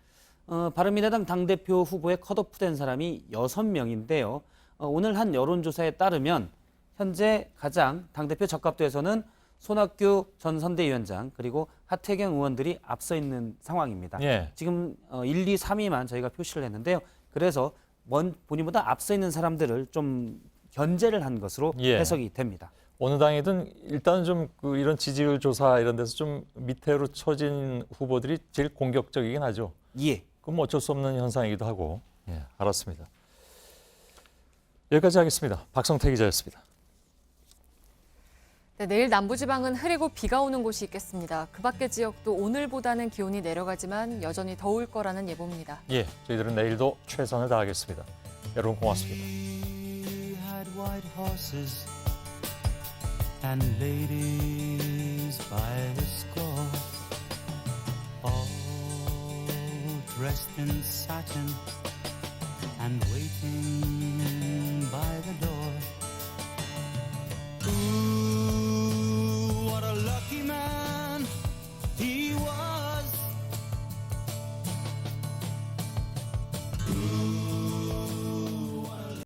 바른미래당 당대표 후보에 컷오프된 사람이 6명인데요. 오늘 한 여론조사에 따르면 현재 가장 당대표 적합도에서는 손학규 전 선대위원장 그리고 하태경 의원들이 앞서 있는 상황입니다. 예. 지금 1, 2, 3위만 저희가 표시를 했는데요. 그래서 본인보다 앞서 있는 사람들을 좀 견제를 한 것으로 예. 해석이 됩니다. 어느 당이든 일단 좀 이런 지지율 조사 이런 데서 좀 밑으로 처진 후보들이 제일 공격적이긴 하죠. 예. 그럼 어쩔 수 없는 현상이기도 하고. 예, 알았습니다. 여기까지 하겠습니다. 박성태 기자였습니다. 네, 내일 남부지방은 흐리고 비가 오는 곳이 있겠습니다. 그 밖의 지역도 오늘보다는 기온이 내려가지만 여전히 더울 거라는 예보입니다. 예, 저희들은 내일도 최선을 다하겠습니다. 여러분 고맙습니다. And ladies by the score, all dressed in satin and waiting by the door. Ooh.